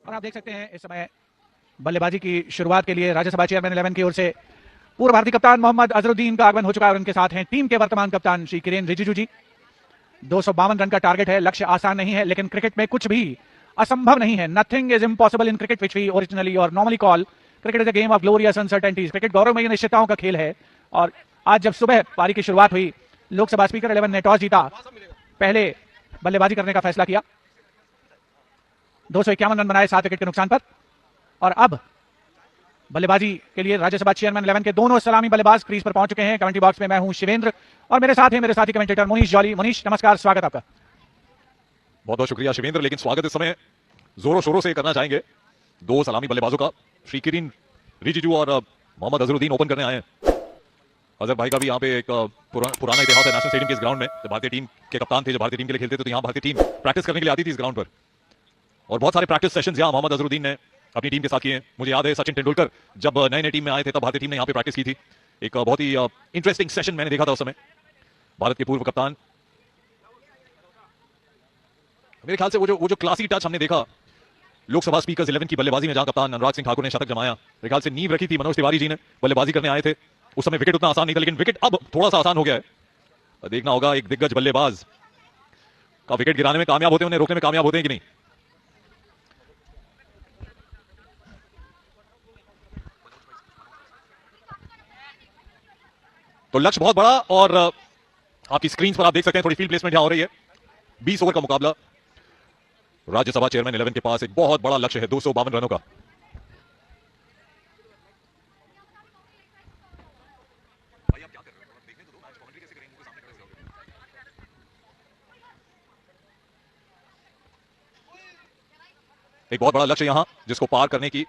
और आप देख सकते हैं इस समय बल्लेबाजी की शुरुआत के लिए राज्यसभा चेयरमैन 11 की ओर से पूर्व भारतीय कप्तान मोहम्मद अजहरुद्दीन का आगमन हो चुका है और उनके साथ हैं टीम के वर्तमान कप्तान श्री किरेन रिजिजू जी। 252 रन का टारगेट है। लक्ष्य आसान नहीं है, लेकिन क्रिकेट में कुछ भी असंभव नहीं है। Nothing is impossible in cricket which we originally और normally call cricket is a game of glorious uncertainties. Cricket गौरवमयी निश्चितताओं का खेल है। और आज जब सुबह पारी की शुरुआत हुई, लोकसभा स्पीकर 11 ने टॉस जीता, पहले बल्लेबाजी करने का फैसला किया। 251 रन बनाए 7 विकेट के नुकसान पर। और अब बल्लेबाजी के लिए राज्यसभा चेयरमैन 11 के दोनों सलामी बल्लेबाज क्रीज पर पहुंच चुके हैं। कमेंट्री बॉक्स में मैं हूं शिवेंद्र और मेरे साथ हैं मेरे साथी कमेंटेटर मुनीश जॉली। मुनीश नमस्कार, स्वागत आपका। बहुत बहुत शुक्रिया शिवेंद्र, लेकिन स्वागत इस समय जोरों शोरों से करना चाहेंगे दो सलामी बल्लेबाजों का। श्री किरेन रिजिजू और मोहम्मद अजहरुद्दीन ओपन करने आए हैं। अजहर भाई का भी यहाँ पे एक पुराना इतिहास है नेशनल स्टेडियम के इस ग्राउंड में। जब भारतीय टीम के कप्तान थे, जब भारतीय टीम के लिए खेलते थे, तो यहाँ भारतीय टीम प्रैक्टिस करने के लिए आती थी इस ग्राउंड पर। और बहुत सारे प्रैक्टिस सेशंस यहाँ मोहम्मद अजहरुद्दीन ने अपनी टीम के साथ किए हैं। मुझे याद है सचिन तेंदुलकर जब नए नए टीम में आए थे, तब भारतीय टीम ने यहाँ पे प्रैक्टिस की थी। एक बहुत ही इंटरेस्टिंग सेशन मैंने देखा था उस समय। भारत के पूर्व कप्तान, मेरे ख्याल से वो जो क्लासी टच हमने देखा लोकसभा स्पीकर 11 की बल्लेबाजी में, जहां कप्तान अनुराग सिंह ठाकुर ने शतक जमाया, मेरे ख्याल से नींव रखी थी मनोज तिवारी जी ने। बल्लेबाजी करने आए थे उस समय। विकेट उतना आसान नहीं था, लेकिन विकेट अब थोड़ा सा आसान हो गया है। देखना होगा एक दिग्गज बल्लेबाज का विकेट गिराने में कामयाब होते हैं, उन्हें रोकने में कामयाब होते हैं कि नहीं। तो लक्ष्य बहुत बड़ा, और आपकी स्क्रीन पर आप देख सकते हैं थोड़ी फील्ड प्लेसमेंट यहां हो रही है। 20 ओवर का मुकाबला। राज्यसभा चेयरमैन 11 के पास एक बहुत बड़ा लक्ष्य है 252 रनों का। एक बहुत बड़ा लक्ष्य यहां, जिसको पार करने की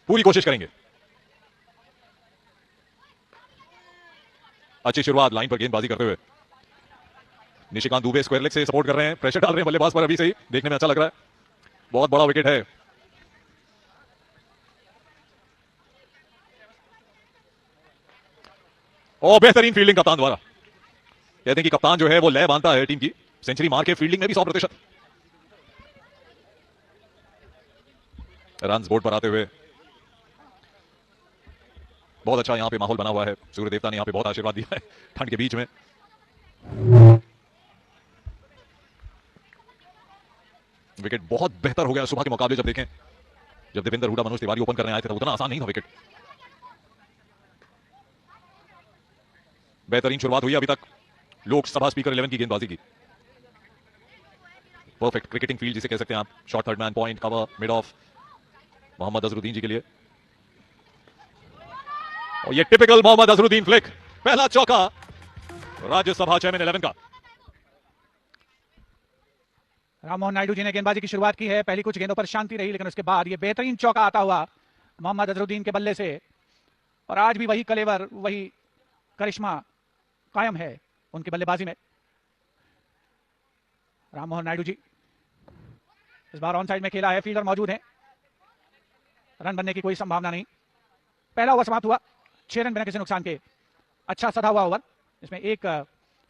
पूरी कोशिश करेंगे। अच्छी शुरुआत लाइन पर गेंदबाजी करते हुए। निशिकांत दुबे स्क्वायर लेग से सपोर्ट कर रहे हैं, प्रेशर डाल रहे हैं बल्लेबाज पर। अभी से ही देखने में अच्छा लग रहा है। बहुत बड़ा विकेट है। और बेहतरीन फील्डिंग कप्तान द्वारा। कहते हैं कि कप्तान जो है वो लय बांधता है टीम की। सेंचुरी मार के फील्डिंग में भी 100%। रन्स बोर्ड पर आते हुए बहुत अच्छा यहां पे माहौल बना हुआ है। सूर्य देवता ने यहां पे बहुत आशीर्वाद दिया है ठंड के बीच में। विकेट बहुत बेहतर हो गया सुबह के मुकाबले। जब देखें, जब देवेंद्र हुडा मनोज तिवारी ओपन करने आए थे, तो उतना आसान नहीं था विकेट। बेहतरीन शुरुआत हुई अभी तक लोकसभा स्पीकर 11 की गेंदबाजी की। परफेक्ट क्रिकेटिंग फील्ड जिसे कह सकते हैं आप। Short third man, point, cover, mid off Mohammad Azharuddin ji के लिए। और ये टिपिकल मोहम्मद अजहरुद्दीन फ्लिक, पहला चौका राज्यसभा चेयरमैन 11 का। राममोहन नायडू जी ने गेंदबाजी की शुरुआत की है। पहली कुछ गेंदों पर शांति रही, लेकिन उसके बाद ये बेहतरीन चौका आता हुआ मोहम्मद अजहरुद्दीन के बल्ले से। और आज भी वही कलेवर, वही करिश्मा कायम है उनकी बल्लेबाजी में। राममोहन नायडू जी इस बार ऑन साइड में खेला है, फील्डर मौजूद है। रन बनने की कोई संभावना नहीं। पहला ओवर समाप्त हुआ 6 रन बिना किसी नुकसान के। अच्छा सधा हुआ ओवर, इसमें एक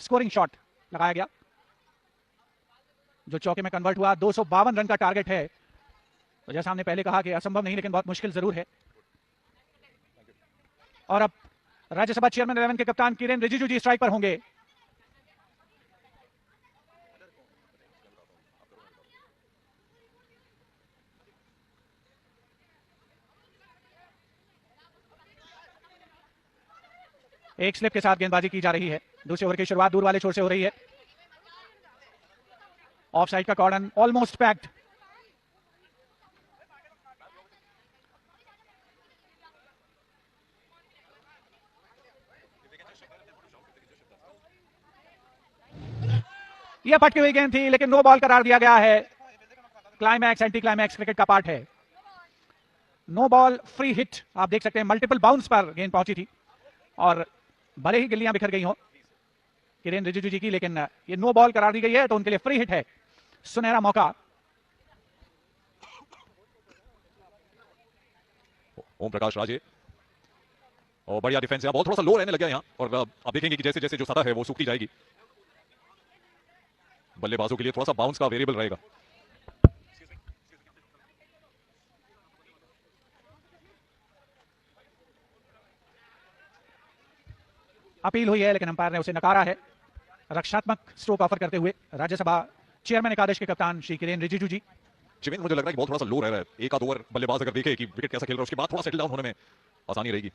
स्कोरिंग शॉट लगाया गया जो चौके में कन्वर्ट हुआ। 252 रन का टारगेट है, तो जैसा हमने पहले कहा कि असंभव नहीं, लेकिन बहुत मुश्किल जरूर है। और अब राज्यसभा चेयरमैन 11 के कप्तान किरेन रिजिजू जी स्ट्राइक पर होंगे। एक स्लिप के साथ गेंदबाजी की जा रही है। दूसरे ओवर की शुरुआत दूर वाले छोर से हो रही है। ऑफ साइड का कॉर्नर ऑलमोस्ट पैक्ड। यह फटकी हुई गेंद थी, लेकिन नो बॉल करार दिया गया है। क्लाइमैक्स एंटी क्लाइमैक्स क्रिकेट का पार्ट है। No ball free hit. आप देख सकते हैं मल्टीपल बाउंस पर गेंद पहुंची थी और भले ही गिल्लियां बिखर गई हो किरेन रिजिजू जी की, लेकिन ये नो बॉल करार दी गई है, तो उनके लिए फ्री हिट है। सुनहरा मौका। ओम प्रकाश राजे, और बढ़िया डिफेंस है। बहुत थोड़ा सा लो रहने लगा यहां, और आप देखेंगे कि जैसे जैसे जो सतह है वो सूखती जाएगी। बल्लेबाजों के लिए थोड़ा सा बाउंस का वेरिएबल रहेगा। अपील हुई है लेकिन अंपायर ने उसे नकारा है। रक्षात्मक स्ट्रोक ऑफर करते हुए राज्यसभा चेयरमैन एकादश के कप्तान श्री किरेन रिजिजू जी। शिवेंद्र, मुझे लग रहा है कि बॉल थोड़ा सा लो रह रहा है। एक आध ओवर बल्लेबाज अगर देखे कि विकेट कैसा खेल रहा है, उसके बाद थोड़ा सेटल डाउन होने में आसानी रहेगी।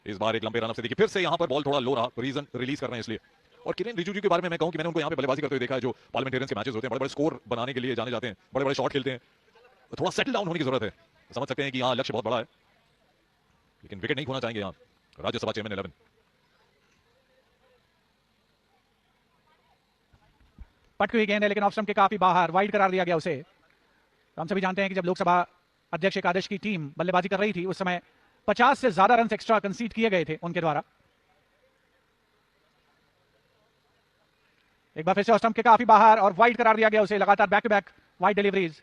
इस बार एक लंबे रन से देखिए फिर से यहां पर बॉल थोड़ा लो रहा, रीजन रिलीज कर रहे हैं इसलिए। और किरेन रिजिजू के बारे में मैं कहूं कि मैंने उनको यहां पे बल्लेबाजी करते हुए देखा है, जो पार्लियामेंटेरियंस के मैचेस होते हैं, बड़े बड़े स्कोर बनाने के लिए जाने जाते हैं, बड़े बड़े शॉट खेलते हैं, थोड़ा सेटल डाउन होने की जरूरत है। समझ सकते हैं कि यहां लक्ष्य बहुत बड़ा है, लेकिन विकेट नहीं खोना चाहेंगे यहां राज्यसभा चेयरमैन 11। पटकी हुई गेंद है लेकिन ऑफ स्टंप के काफी बाहर, वाइड करार दिया गया उसे। तो हम सभी जानते हैं कि जब लोकसभा अध्यक्ष एकादश की टीम बल्लेबाजी कर रही थी उस समय 50 से ज्यादा रन एक्स्ट्रा कंसीड किए गए थे उनके द्वारा। एक बार फिर से ऑफ स्टंप के काफी बाहर और वाइड करार दिया गया उसे। लगातार back to back wide deliveries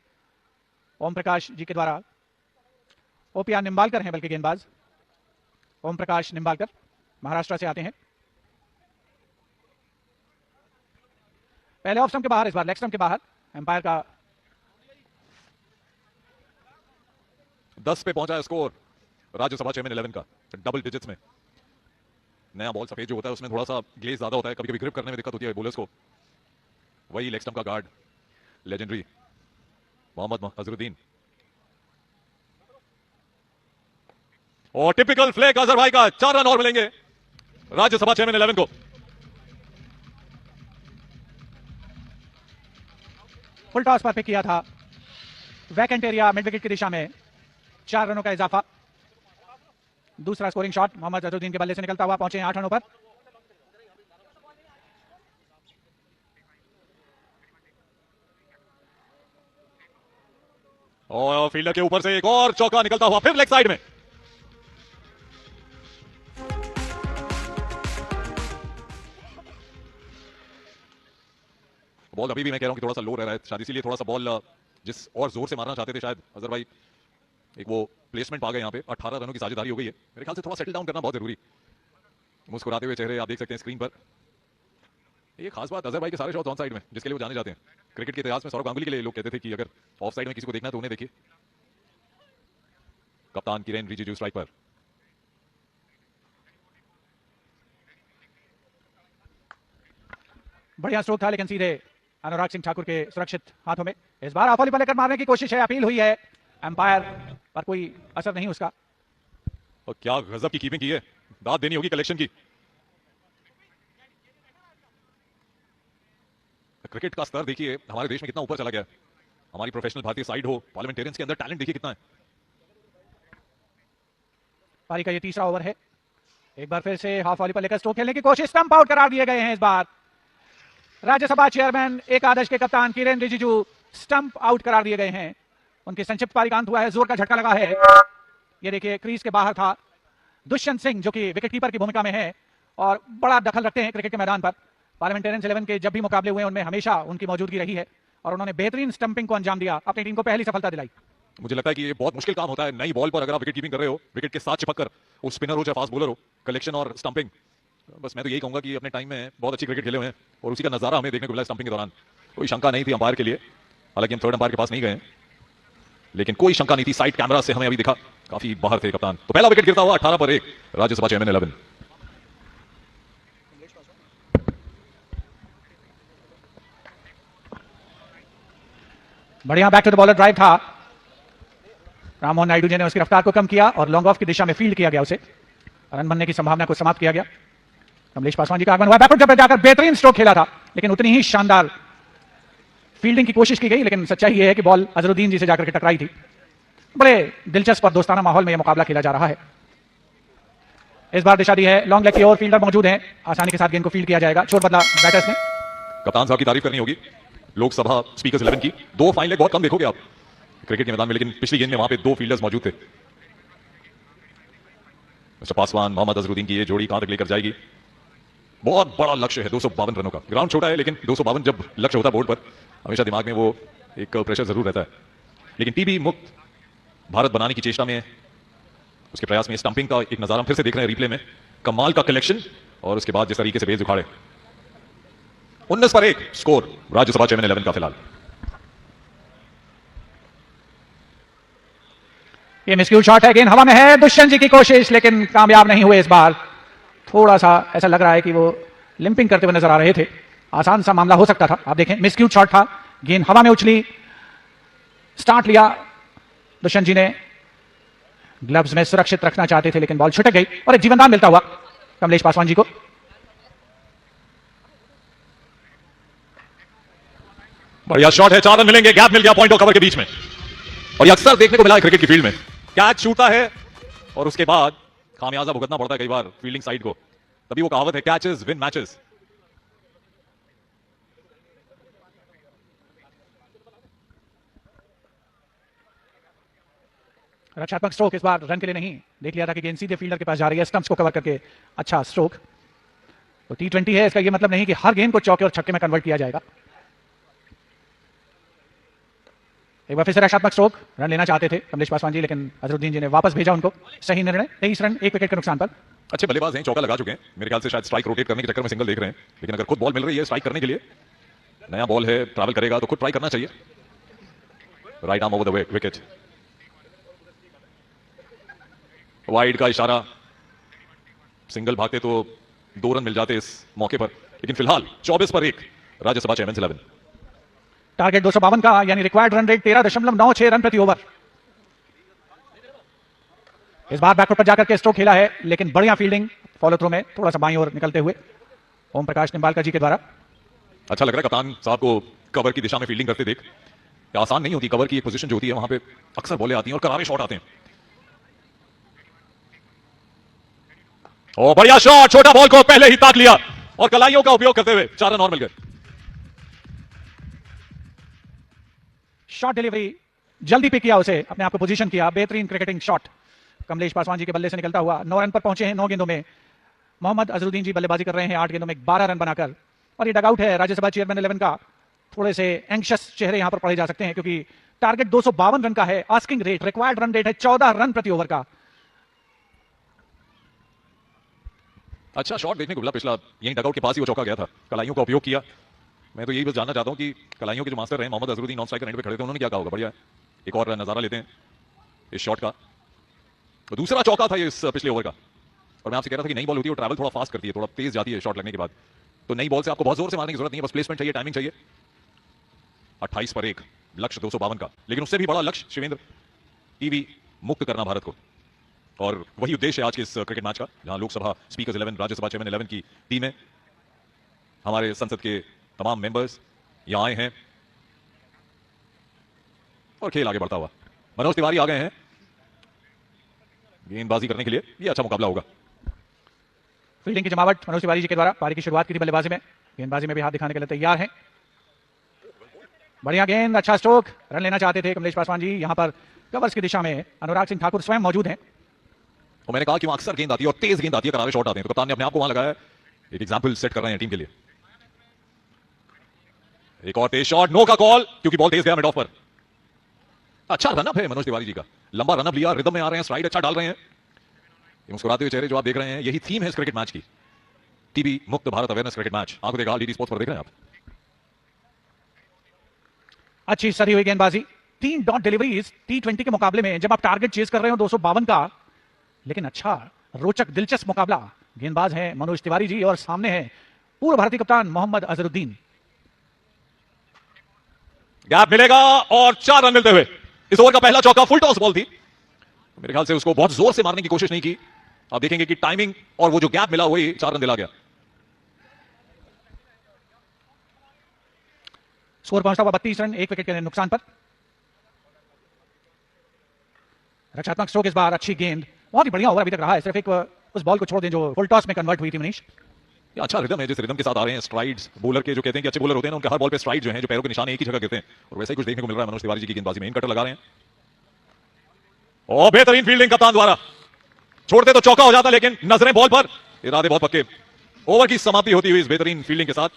Om Prakash ji के द्वारा। ओपीआर निम्बालकर हैं बल्कि गेंदबाज, ओम प्रकाश निम्बालकर महाराष्ट्र से आते हैं। पहले ऑफ स्टंप के बाहर, इस बार लेग स्टंप के बाहर। एम्पायर का 10 पे पहुंचा है स्कोर राज्यसभा चेयरमैन 11 का, डबल डिजिट्स में। नया बॉल सफेद जो होता है उसमें थोड़ा सा ग्लेज ज्यादा होता है, कभी कभी ग्रिप करने में दिक्कत होती है बॉलर्स को। वही लेग स्टंप का गार्ड लेजेंडरी मोहम्मद अजरुद्दीन। और टिपिकल फ्लेक अजहर भाई का, 4 रन और मिलेंगे राज्यसभा चेयरमैन 11 को। फुल टॉस पर पिक किया था, वैकेंट एरिया मिड विकेट की दिशा में, 4 रनों का इजाफा। दूसरा स्कोरिंग शॉट मोहम्मद अजहरुद्दीन के बल्ले से निकलता हुआ पहुंचे 8 रनों पर। और फील्डर के ऊपर से एक और चौका निकलता हुआ फिर लेग साइड में। बॉल अभी भी मैं कह रहा हूं कि थोड़ा सा लो रह रहा है, शायद इसीलिए थोड़ा सा बॉल जिस और जोर से मारना चाहते थे शायद अजहर भाई, एक वो प्लेसमेंट पा गए यहां पे। 18 रनों की साझेदारी हो गई है, मेरे ख्याल से थोड़ा सेटल डाउन करना बहुत जरूरी। मुस्कुराते हुए चेहरे आप देख सकते हैं स्क्रीन पर। ये खास बात, अजहर भाई के सारे शॉट्स ऑन साइड में, जिसके लिए वो जाने जाते हैं। क्रिकेट के इतिहास में सौरव गांगुली के लिए लोग कहते थे कि अगर ऑफ साइड में किसी को देखना तो उन्हें देखिए। कप्तान किरेन रिजिजू स्ट्राइक पर। बढ़िया स्ट्रोक था लेकिन सीधे अनुराग सिंह ठाकुर के सुरक्षित हाथों में। इस बार ऑफ पर लेकर मारने की कोशिश है, अपील हुई है एम्पायर पर, कोई असर नहीं उसका। और क्या गजब की कीपिंग की है, दाद देनी होगी कलेक्शन की। क्रिकेट का स्तर देखिए हमारे देश में कितना ऊपर चला गया। हमारी प्रोफेशनल भारतीय साइड हो, पार्लियामेंटेरियंस के अंदर टैलेंट देखिए कितना है। पारी का ये तीसरा ओवर है। एक बार फिर से हाफ वॉली पर लेकर स्ट्रोक खेलने की कोशिश, स्टंप आउट करार दिए गए हैं। इस बार राज्यसभा चेयरमैन एकादश के कप्तान किरेन रिजिजू स्टंप आउट करार दिए गए हैं। उनकी संक्षिप्त पारी का अंत हुआ है, जोर का झटका लगा है। ये देखिए क्रीज के बाहर था दुष्यंत सिंह जो कि विकेटकीपर की भूमिका में है और बड़ा दखल रखते हैं क्रिकेट के मैदान पर। पार्लियामेंटेरियंस 11 के जब भी मुकाबले हुए उनमें हमेशा उनकी मौजूदगी रही है और उन्होंने बेहतरीन स्टंपिंग को अंजाम दिया, अपनी टीम को पहली सफलता दिलाई। मुझे लगता है कि ये बहुत मुश्किल काम होता है नई बॉल पर, अगर आप विकेट कीपिंग कर रहे हो, विकेट के साथ चिपक कर, वो स्पिनर हो चाहे फास्ट बॉलर हो, कलेक्शन और स्टंपिंग। बस मैं तो यही कहूंगा कि अपने टाइम में बहुत अच्छी क्रिकेट खेले हुए हैं और उसी का नजारा हमें देखने को मिला स्टंपिंग के दौरान। कोई शंका नहीं थी अंपायर के लिए, हालांकि हम थर्ड अंपायर के पास नहीं गए, लेकिन कोई शंका नहीं थी। साइड कैमरा से हमें अभी दिखा काफी बाहर थे कप्तान। तो पहला विकेट गिरता हुआ 18 पर 1 राज्यसभा चेयरमैन 11। बढ़िया back to the bowler drive था, राममोहन नायडू जी ने उसकी रफ्तार को कम किया और लॉन्ग ऑफ की दिशा में फील्ड किया गया, उसे रन बनने की संभावना को समाप्त किया गया। कमलेश पासवान जी का आगमन हुआ, बैकवर्ड जंप पे जाकर बेहतरीन स्ट्रोक खेला था, लेकिन उतनी ही शानदार फील्डिंग की कोशिश की गई, लेकिन सच्चाई यह है कि बॉल अजहरुद्दीन जी से जाकर के टकराई थी। बड़े दिलचस्प और दोस्ताना माहौल में यह मुकाबला खेला जा रहा है। इस बार दिशा दी है लॉन्ग लेग की ओर, फील्डर मौजूद हैं, आसानी के साथ गेंद को फील्ड किया जाएगा। छोड़ बदला बैटर्स ने। कप्तान साहब की तारीफ करनी होगी लोकसभा स्पीकर्स 11 की। 2 फाइन लेग बहुत कम देखोगे आप क्रिकेट के मैदान में, लेकिन पिछली गेंद में वहां पे 2 फील्डर्स मौजूद थे। मिस्टर पासवान मोहम्मद अजहरुद्दीन की ये जोड़ी कहां तक लेकर जाएगी। बहुत बड़ा लक्ष्य है 252 रनों का। ग्राउंड छोटा है लेकिन 252 जब लक्ष्य होता है बोर्ड पर, हमेशा दिमाग में वो एक प्रेशर जरूर रहता है। लेकिन टीबी मुक्त भारत बनाने की चेष्टा में, उसके प्रयास में स्टंपिंग का एक नजारा फिर से देख रहे हैं रिप्ले में। कमाल का कलेक्शन और उसके बाद जिस तरीके से बेस उखाड़े। 19 पर 1 स्कोर राज्यसभा चेयरमैन 11 का फिलहाल। ये मिसक्यू शॉट है, गेंद हवा में है, दुष्यंत जी की कोशिश लेकिन कामयाब नहीं हुए इस बार। थोड़ा सा ऐसा लग रहा है कि वो लिंपिंग करते हुए नजर आ रहे थे, आसान सा मामला हो सकता था। आप देखें मिसक्यू शॉट था, गेंद हवा में उछली, स्टार्ट लिया दुष्यंत जी ने, ग्लव्स में सुरक्षित रखना चाहते थे लेकिन बॉल छुटक गई और एक जीवनदान मिलता हुआ कमलेश पासवान जी को। बढ़िया शॉट है, 4 रन मिलेंगे, गैप मिल गया पॉइंट और कवर के बीच में। और ये अक्सर देखने को मिला है क्रिकेट की फील्ड में, कैच छूटता है और उसके बाद खामियाजा भुगतना पड़ता है कई बार फील्डिंग साइड को। तभी वो कहावत है कैचेस विन मैचेस। रक्षात्मक स्ट्रोक इस बार रन के लिए नहीं, देख लिया था कि गेंद सीधे फील्डर के पास जा रही है, स्टंप्स को कवर करके अच्छा स्ट्रोक। तो T20 है, इसका यह मतलब नहीं कि हर गेंद को चौके और छक्के में कन्वर्ट किया जाएगा। एक बार फिर से रक्षात्मक स्ट्रोक, रन लेना चाहते थे कमलेश पासवान जी लेकिन अजरुद्दीन जी ने वापस भेजा उनको। सही निर्णय, 23 रन 1 विकेट के नुकसान पर। अच्छे बल्लेबाज हैं, चौका लगा चुके हैं, मेरे ख्याल से शायद स्ट्राइक रोटेट करने के चक्कर में सिंगल देख रहे हैं, लेकिन अगर खुद बॉल मिल रही है स्ट्राइक करने के लिए, नया बॉल है, ट्रैवल करेगा तो खुद ट्राई करना चाहिए। Right arm over the wicket, wide का इशारा, सिंगल भागते तो 2 रन मिल जाते इस मौके पर, लेकिन फिलहाल 24 पर 1 राज्यसभा चैंपियंस 11। टारगेट 252 का, यानी रिक्वायर्ड रन रेट 13.96 रन प्रति ओवर। इस बार बैकवर्ड पर जाकर के स्ट्रोक खेला है लेकिन बढ़िया फील्डिंग, फॉलो थ्रू में थोड़ा सा बाईं ओर निकलते हुए ओम प्रकाश निम्बालकर जी के द्वारा। अच्छा लग रहा है कप्तान साहब को कवर की दिशा में फील्डिंग करते देख। आसान नहीं होती, कवर की एक पोजीशन जो होती है वहां पे अक्सर बॉलें आती हैं और करारे शॉट आते हैं। ओ बढ़िया शॉट, छोटा बॉल को पहले ही ताक लिया और कलाइयों का उपयोग करते हुए 4 रन और मिल गए। शॉट डिलीवरी, जल्दी पिक किया उसे, अपने आप को पोजीशन किया, बेहतरीन क्रिकेटिंग शॉट कमलेश पासवान जी के बल्ले से निकलता हुआ। 9 रन पर पहुंचे हैं 9 गेंदों में। मोहम्मद अजरुद्दीन जी बल्लेबाजी कर रहे हैं 8 गेंदों में 12 रन बनाकर। और ये डगआउट है राज्यसभा चेयरमैन 11 का, थोड़े से एंग्शियस चेहरे यहां पर पढ़े जा सकते हैं क्योंकि टारगेट 252 रन का है, asking rate, required run rate है 14 रन प्रति ओवर का। अच्छा शॉट देखने को मिला पिछला, यही डगआउट के पास ही वो चौका गया था, कलाइयों का उपयोग किया। मैं तो यही बस जानना चाहता हूं कि कलाइयों के जो मास्टर हैं Mohammad Azharuddin non striker end पे खड़े थे, उन्होंने क्या कहा होगा। बढ़िया, एक और नजारा लेते हैं इस शॉट का। तो दूसरा चौका था ये इस पिछले ओवर का, और मैं आपसे कह रहा था कि नई बॉल होती है वो ट्रैवल थोड़ा फास्ट करती है, थोड़ा तेज जाती है शॉट लगने के बाद। तो नई बॉल से आपको बहुत जोर से मारने की जरूरत नहीं है, बस प्लेसमेंट चाहिए, टाइमिंग चाहिए। 28 पर 1 लक्ष्य 252 का, लेकिन उससे भी बड़ा लक्ष्य शिवेंद्र, टीवी मुक्त करना भारत को। और वही उद्देश्य है आज के इस क्रिकेट मैच का, जहां लोकसभा स्पीकर्स 11, राज्यसभा चेयरमैन 11 की टीमें, हमारे संसद के तमाम मेंबर्स यहां आए हैं और खेल आगे बढ़ता हुआ। मनोज तिवारी आ गए हैं गेंदबाजी करने के लिए, यह अच्छा मुकाबला होगा। फील्डिंग की जमावट मनोज तिवारी जी के द्वारा, पारी की शुरुआत की थी बल्लेबाजी में, गेंदबाजी में भी हाथ दिखाने के लिए तैयार हैं। बढ़िया गेंद, अच्छा स्ट्रोक, रन लेना चाहते थे कमलेश पासवान जी। यहां पर कवर्स की दिशा में अनुराग सिंह ठाकुर स्वयं मौजूद हैं। और मैंने कहा कि वहां अक्सर गेंद आती है और तेज गेंद आती है, करारे शॉट आते हैं, तो कप्तान ने अपने आप को वहां लगाया, एक एग्जांपल सेट कर रहे हैं टीम के लिए। एक और तेज शॉट, नो का कॉल क्योंकि बॉल तेज गया मिड ऑफ पर। अच्छा रनअप है मनोज तिवारी जी का, लंबा रनअप लिया, रिदम में आ रहे हैं, स्ट्राइड अच्छा डाल रहे हैं। ये मुस्कुराते हुए चेहरे जो आप देख रहे हैं, यही थीम है इस क्रिकेट मैच की, टीबी मुक्त भारत अवेयरनेस क्रिकेट मैच। आंखों देखा डीडी स्पोर्ट्स पर देख रहे हैं आप। अच्छी सरी हुई गेंदबाजी, 3 डॉट डिलीवरीज T20 के मुकाबले में, जब आप टारगेट चेज कर रहे हो 252 का, लेकिन अच्छा रोचक दिलचस्प मुकाबला। गेंदबाज हैं मनोज तिवारी जी और सामने है पूर्व भारतीय कप्तान मोहम्मद अजरुद्दीन। गैप मिलेगा और 4 रन मिलते हुए, इस ओवर का पहला चौका फुल टॉस बॉल थी, मेरे ख्याल से उसको बहुत जोर से मारने की कोशिश नहीं की। आप देखेंगे कि टाइमिंग और वो जो गैप मिला वही 4 रन दिला गया। स्कोर पहुंचता हुआ 32 रन 1 विकेट के नुकसान पर। रक्षात्मक स्ट्रोक इस बार, अच्छी गेंद, बहुत ही बढ़िया ओवर अभी तक रहा है। सिर्फ एक उस बॉल को छोड़ दें जो फुल टॉस में कन्वर्ट हुई थी मनीष। ये अच्छा रिदम है, जिस रिदम के साथ आ रहे हैं, स्ट्राइड्स, बॉलर के जो कहते हैं कि अच्छे बॉलर होते हैं ना, उनके हर बॉल पे स्ट्राइड जो हैं, जो पैरों के निशाने एक ही जगह गिरते हैं, और वैसा ही कुछ देखने को मिल रहा है मनोज तिवारी जी की गेंदबाजी में। इन कटर लगा रहे हैं और बेहतरीन फील्डिंग कप्तान द्वारा, छोड़ते तो चौका हो जाता लेकिन नजरें बॉल पर, इरादे बहुत पक्के। ओवर की समाप्ति होती हुई इस बेहतरीन फील्डिंग के साथ।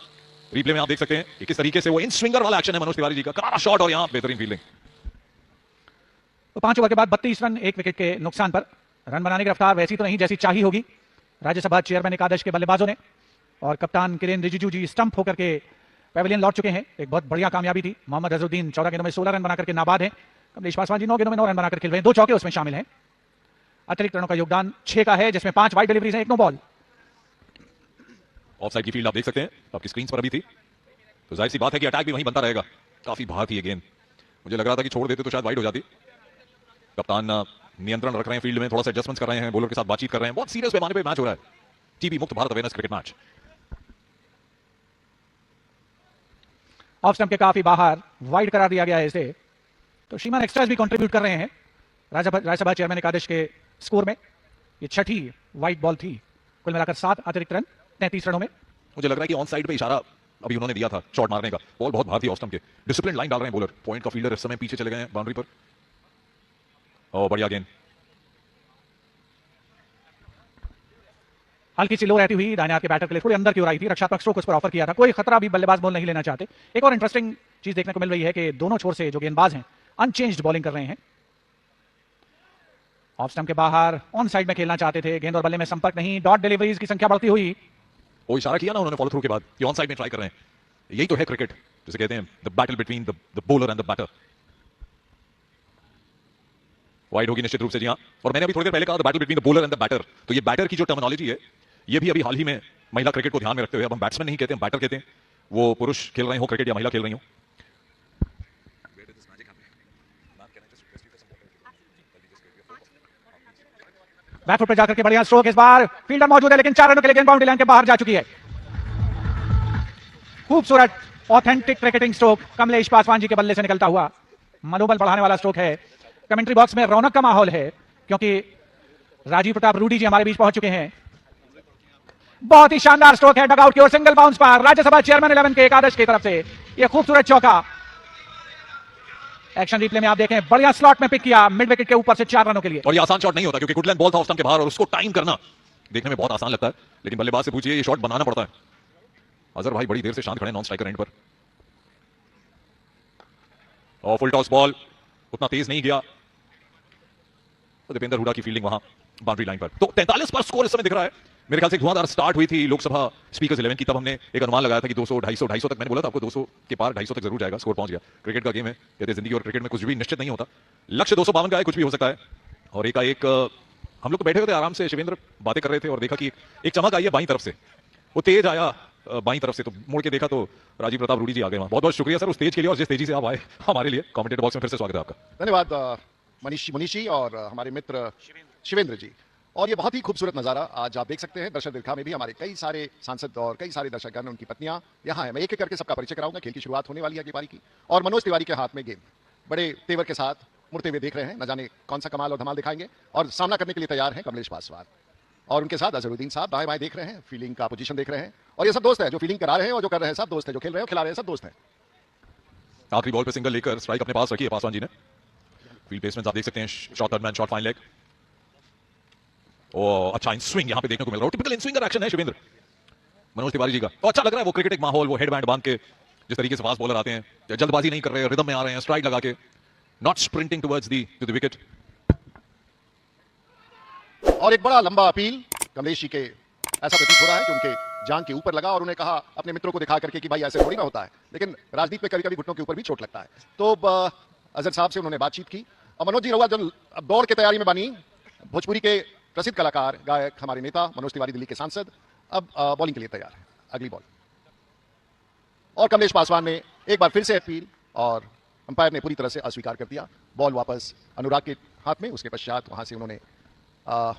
रिप्ले में आप देख सकते हैं कि किस तरीके से वो इन स्विंगर वाला एक्शन है मनोज तिवारी जी का, करारा शॉट और यहां बेहतरीन फील्डिंग। तो 5 ओवर के बाद 32 रन 1 विकेट के नुकसान पर। रन बनाने की रफ्तार वैसी तो नहीं जैसी चाहिए होगी राज्यसभा चेयरमैन एकादश के बल्लेबाजों ने, और कप्तान किरेन रिजिजू जी स्टंप होकर के पैवेलियन लौट चुके हैं। एक बहुत बढ़िया कामयाबी थी। मोहम्मद अजरुद्दीन 14 गेंदों में 16 रन बना करके नाबाद हैं। कमलेश पासवान जी 9 गेंदों में 9 रन बनाकर खेल रहे हैं, 2 चौके उसमें शामिल हैं। अतिरिक्त रनों का योगदान 6 का है, जिसमें 5 वाइड डिलीवरीज हैं, 1 नो बॉल। ऑफ साइड की फील्ड आप देख सकते हैं, आपकी स्क्रीन पर अभी थी, तो जाहिर सी बात है कि अटैक भी वहीं बनता रहेगा। काफी बाहर थी ये गेंद, मुझे लग रहा था कि छोड़ देते तो शायद वाइड हो जाती। कप्तान नियंत्रण रख रहे हैं फील्ड में, थोड़ा सा एडजस्टमेंट कर रहे हैं, बॉलर के साथ बातचीत कर रहे हैं। बहुत सीरियस पैमाने पे मैच हो रहा है, टीबी मुक्त Bharat awareness cricket match. Off stump के काफी बाहर वाइड करार दिया गया है इसे, तो श्रीमान एक्स्ट्रास भी कंट्रीब्यूट कर रहे हैं राज्यसभा चेयरमैन एकादश के स्कोर में। ये छठी वाइड बॉल थी, कुल मिलाकर 7 अतिरिक्त रन 33 रनों में। मुझे लग रहा है कि ऑन साइड पे इशारा अभी उन्होंने दिया था शॉट मारने का। बॉल बहुत भार थी ऑफ स्टंप के, डिसिप्लिन लाइन डाल रहे हैं बॉलर। पॉइंट का फील्डर इस समय पीछे चले गए हैं बाउंड्री पर। और बढ़िया गेंद, हल्की सी लो रहती हुई दाहिने हाथ के बैटर के लिए थोड़ी अंदर की ओर आई थी, रक्षात्मक स्ट्रोक उस पर ऑफर किया था। कोई खतरा भी बल्लेबाज बॉल नहीं लेना चाहते। एक और इंटरेस्टिंग चीज देखने को मिल रही है कि दोनों छोर से जो गेंदबाज हैं अनचेंज्ड बॉलिंग कर रहे हैं। ऑफ स्टंप के बाहर ऑन साइड में खेलना चाहते थे, गेंद और बल्ले में संपर्क नहीं, डॉट डिलीवरीज की संख्या बढ़ती हुई। वो इशारा किया ना उन्होंने फॉलो थ्रू के बाद कि ऑन साइड में ट्राई कर रहे हैं। यही तो है क्रिकेट, जिसे कहते हैं the battle between the bowler and the batter. Wide होगी निश्चित रूप से, जी हाँ। और मैंने अभी थोड़ी देर पहले कहा the battle between the bowler and the batter, तो ये बैटर की जो टर्मिनोलॉजी है ये भी अभी हाल ही में महिला क्रिकेट को ध्यान में रखते हुए अब हम बैट्समैन नहीं कहते हैं, बैटर कहते हैं। वो पुरुष खेल रहे हो क्रिकेट या महिला खेल रही हो। बैकफुट पे जाकर के बढ़िया स्ट्रोक, इस बार फील्डर मौजूद है लेकिन 4 रनों के लिए गेंद बाउंड्री लाइन के बाहर जा चुकी है। खूबसूरत authentic cricketing stroke Kamlesh Paswan ji के बल्ले से निकलता हुआ, मनोबल बढ़ाने वाला स्ट्रोक है। कमेंट्री बॉक्स में रौनक का माहौल है क्योंकि राजीव प्रताप रूडी जी हमारे बीच पहुंच चुके हैं। बहुत ही शानदार स्ट्रोक है डगआउट की ओर, सिंगल बाउंस पर राज्यसभा चेयरमैन 11 के एकादश की तरफ से यह खूबसूरत चौका। एक्शन रिप्ले में आप देखें, बढ़िया स्लॉट में पिक किया मिड विकेट के ऊपर से 4 रनों के लिए। और ये आसान शॉट नहीं होता क्योंकि गुडलैंड बॉल था ऑफ स्टंप के बाहर और उसको टाइम करना देखने में बहुत आसान लगता है, लेकिन बल्लेबाज से पूछिए ये शॉट बनाना पड़ता है। अजहर भाई बड़ी देर से शांत खड़े नॉन स्ट्राइकर एंड पर। और फुल टॉस बॉल उतना तेज नहीं गया, तो दीपेंद्र हुडा की फील्डिंग वहां बाउंड्री लाइन पर। तो 43 पर स्कोर इस समय दिख रहा है। मेरे ख्याल से धुआंधार स्टार्ट हुई थी लोकसभा स्पीकर्स 11 की, तब हमने एक अनुमान लगाया था कि 200 250 तक, मैंने बोला था आपको 200 के पार 250 तक जरूर जाएगा। स्कोर पहुंच गया। क्रिकेट का गेम है, कहते जिंदगी और क्रिकेट में कुछ भी निश्चित नहीं होता। लक्ष्य 252 का है, कुछ भी हो सकता है। और एक हम लोग तो बैठे हुए थे आराम से, शिवेंद्र बातें कर रहे थे और देखा कि एक चमक आई है बाईं तरफ से, वो तेज आया बाईं तरफ से, तो मुड़ के देखा तो राजीव प्रताप रूडी जी आ गए वहां। बहुत बहुत शुक्रिया सर उस तेज के लिए और जिस तेजी से आप आए हमारे लिए। कमेंटेटर बॉक्स में फिर से स्वागत है आपका। धन्यवाद मनीष जी और हमारे मित्र शिवेंद्र जी। और ये बहुत ही खूबसूरत नज़ारा आज आप देख सकते हैं। दर्शक दीर्घा में भी हमारे कई सारे सांसद और कई सारे दर्शकगण, उनकी पत्नियां यहाँ हैं। मैं एक एक करके सबका परिचय कराऊंगा। खेल की शुरुआत होने वाली है अगली पारी की, और मनोज तिवारी के हाथ में गेंद बड़े तेवर के साथ मुड़ते हुए देख रहे हैं। न जाने कौन सा कमाल और धमाल दिखाएंगे, और सामना करने के लिए तैयार हैं कमलेश पासवान, और उनके साथ अजहरुद्दीन साहब दाएं बाएं देख रहे हैं, फील्डिंग का पोजीशन देख रहे हैं। और ये सब दोस्त हैं, जो फील्डिंग करा रहे हैं और जो कर रहे हैं सब दोस्त हैं, जो खेल रहे हैं खिला रहे हैं सब दोस्त हैं। आखिरी बॉल पे सिंगल लेकर स्ट्राइक अपने पास रखी है पासवान जी ने। फील्ड प्लेसमेंट आप देख सकते हैं, shot third man, shot fine leg. और अच्छा इन स्विंग यहां पे देखने को मिल रहा है, टिपिकल इन स्विंगर एक्शन है शिवेंद्र मनोज तिवारी जी का। तो अच्छा लग रहा है वो क्रिकेटिक माहौल, वो हेडबैंड बांध के जिस तरीके से फास्ट बॉलर आते हैं, जल्दबाजी नहीं कर रहे, रिदम में आ रहे हैं, स्ट्राइक लगा के, not sprinting towards the wicket. और एक बड़ा लंबा अपील कमलेश जी के, ऐसा प्रतीत हो रहा है कि उनके जान के ऊपर लगा, और उन्हें कहा अपने मित्रों को दिखा करके कि भाई ऐसे थोड़ी ना होता है, लेकिन राजनीति में कभी कभी घुटनों के ऊपर भी चोट लगता है। तो अजहर साहब से उन्होंने बातचीत की। और मनोज जी रहुआ जो अब दौड़ के तैयारी में बनी, भोजपुरी के प्रसिद्ध कलाकार, गायक, हमारे नेता मनोज तिवारी दिल्ली के सांसद अब बॉलिंग के लिए तैयार है। अगली बॉल, और कमलेश पासवान ने एक बार फिर से अपील, और अंपायर ने पूरी तरह से अस्वीकार कर दिया। बॉल वापस अनुराग के हाथ में। उसके पश्चात वहां से उन्होंने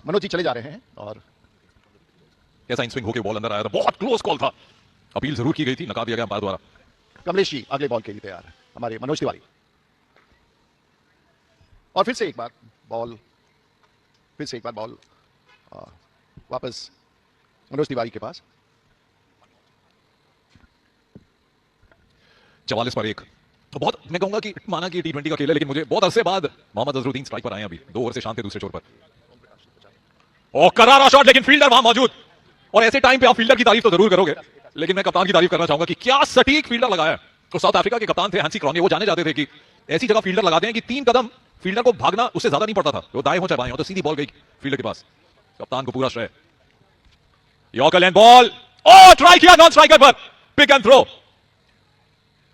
मनोज जी चले जा रहे हैं। और कैसा इन स्विंग होके बॉल अंदर आया था, बहुत क्लोज कॉल था, अपील जरूर की गई थी, नकार दिया गया अंपायर द्वारा। कमलेश जी अगले बॉल के लिए तैयार है, हमारे मनोज तिवारी। और फिर से एक बार बॉल, वापस मनोज तिवारी के पास। 44 पर 1, तो बहुत, मैं कहूंगा कि माना कि T20 का खेल है, लेकिन मुझे बहुत अरसे बाद मोहम्मद अजहरुद्दीन स्ट्राइक पर आए हैं। अभी 2 ओवर से शांत थे दूसरे छोर पर, और करारा शॉट, लेकिन फील्डर वहां मौजूद। और ऐसे टाइम पे आप फील्डर की तारीफ तो जरूर करोगे, लेकिन मैं कप्तान की तारीफ करना चाहूंगा कि क्या सटीक फील्डर लगाया। तो साउथ अफ्रीका के कप्तान थे हैंसी क्रॉनिए, वो जाने जाते थे कि ऐसी जगह फील्डर लगाते हैं कि 3 कदम फील्डर को भागना उससे ज्यादा नहीं पड़ता था, वो दाएं हो चाहे बाएं हो, तो सीधी बॉल गई फील्डर के पास। कप्तान को पूरा श्रेय। यॉर्कर लेंथ बॉल, ओ ट्राई किया नॉन स्ट्राइकर पर, pick and throw.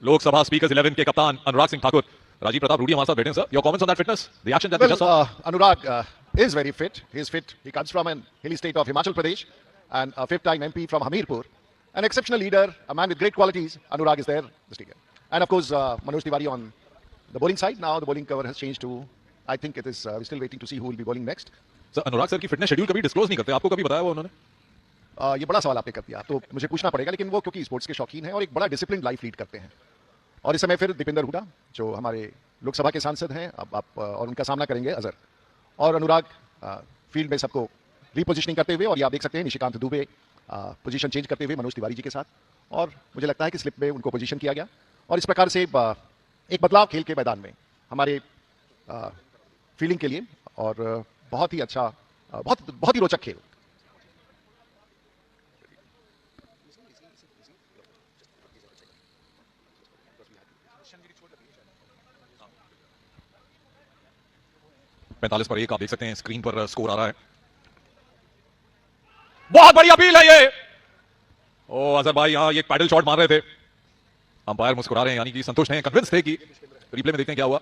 Lok Sabha speakers 11 के कप्तान अनुराग सिंह ठाकुर राजीव प्रताप रूडी हमारे साथ बैठे हैं sir. Your comments on that fitness, the action that we just saw. Anurag is very fit. He is fit. He comes from an hilly state of Himachal Pradesh and a fifth-time MP from Hamirpur. An exceptional leader, a man with great qualities. Anurag is there, the stadium. And of course, Manoj Tiwari on the bowling side. Now the bowling cover has changed to, I think it is, we're still waiting to see who will be bowling next. Sir Anurag sir की fitness schedule कभी disclose नहीं करते, आपको कभी बताया हुआ उन्होंने? ये बड़ा सवाल आपने कर दिया, तो मुझे पूछना पड़ेगा, लेकिन वो क्योंकि स्पोर्ट्स के शौकीन हैं और एक बड़ा डिसिप्लिन लाइफ लीड करते हैं. और इस समय फिर दीपेंद्र हुडा जो हमारे लोकसभा के सांसद हैं, अब आप और उनका सामना करेंगे अजहर. और अनुराग फील्ड में सबको रीपोजिशनिंग करते हुए, और ये आप देख सकते हैं निशिकांत दुबे पोजीशन चेंज करते हुए मनोज तिवारी जी के साथ. और मुझे लगता है कि स्लिप में उनको पोजीशन किया गया और इस प्रकार से एक बदलाव खेल के मैदान में हमारे फील्डिंग के लिए, और बहुत ही अच्छा, बहुत ही रोचक खेल. पैंतालीस पर 1 आप देख सकते हैं स्क्रीन पर स्कोर आ रहा है. बहुत बड़ी अपील है ये. ओ अजहर भाई यहां ये पैडल शॉट मार रहे थे, अंपायर मुस्कुरा रहे हैं, यानी कि संतुष्ट हैं, कन्विंस थे कि रिप्ले में देखते हैं क्या हुआ.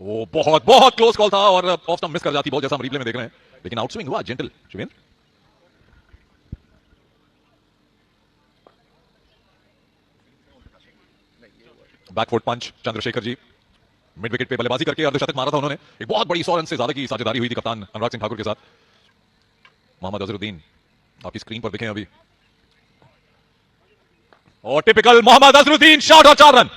वो बहुत बहुत क्लोज कॉल था और ऑफ स्टंप मिस कर जाती बॉल, जैसा हम रिप्ले में देख रहे हैं, लेकिन आउट स्विंग हुआ जेंटल. शिवेंद्र बैकफुट पंच, चंद्रशेखर जी मिड विकेट पे बल्लेबाजी करके अर्धशतक मारा था उन्होंने. एक बहुत बड़ी 100 रन से ज्यादा की साझेदारी हुई थी कप्तान अनुराग सिंह ठाकुर के साथ. मोहम्मद अजहरुद्दीन आपकी स्क्रीन पर दिखे अभी, और टिपिकल मोहम्मद अजहरुद्दीन शॉट और 4 रन.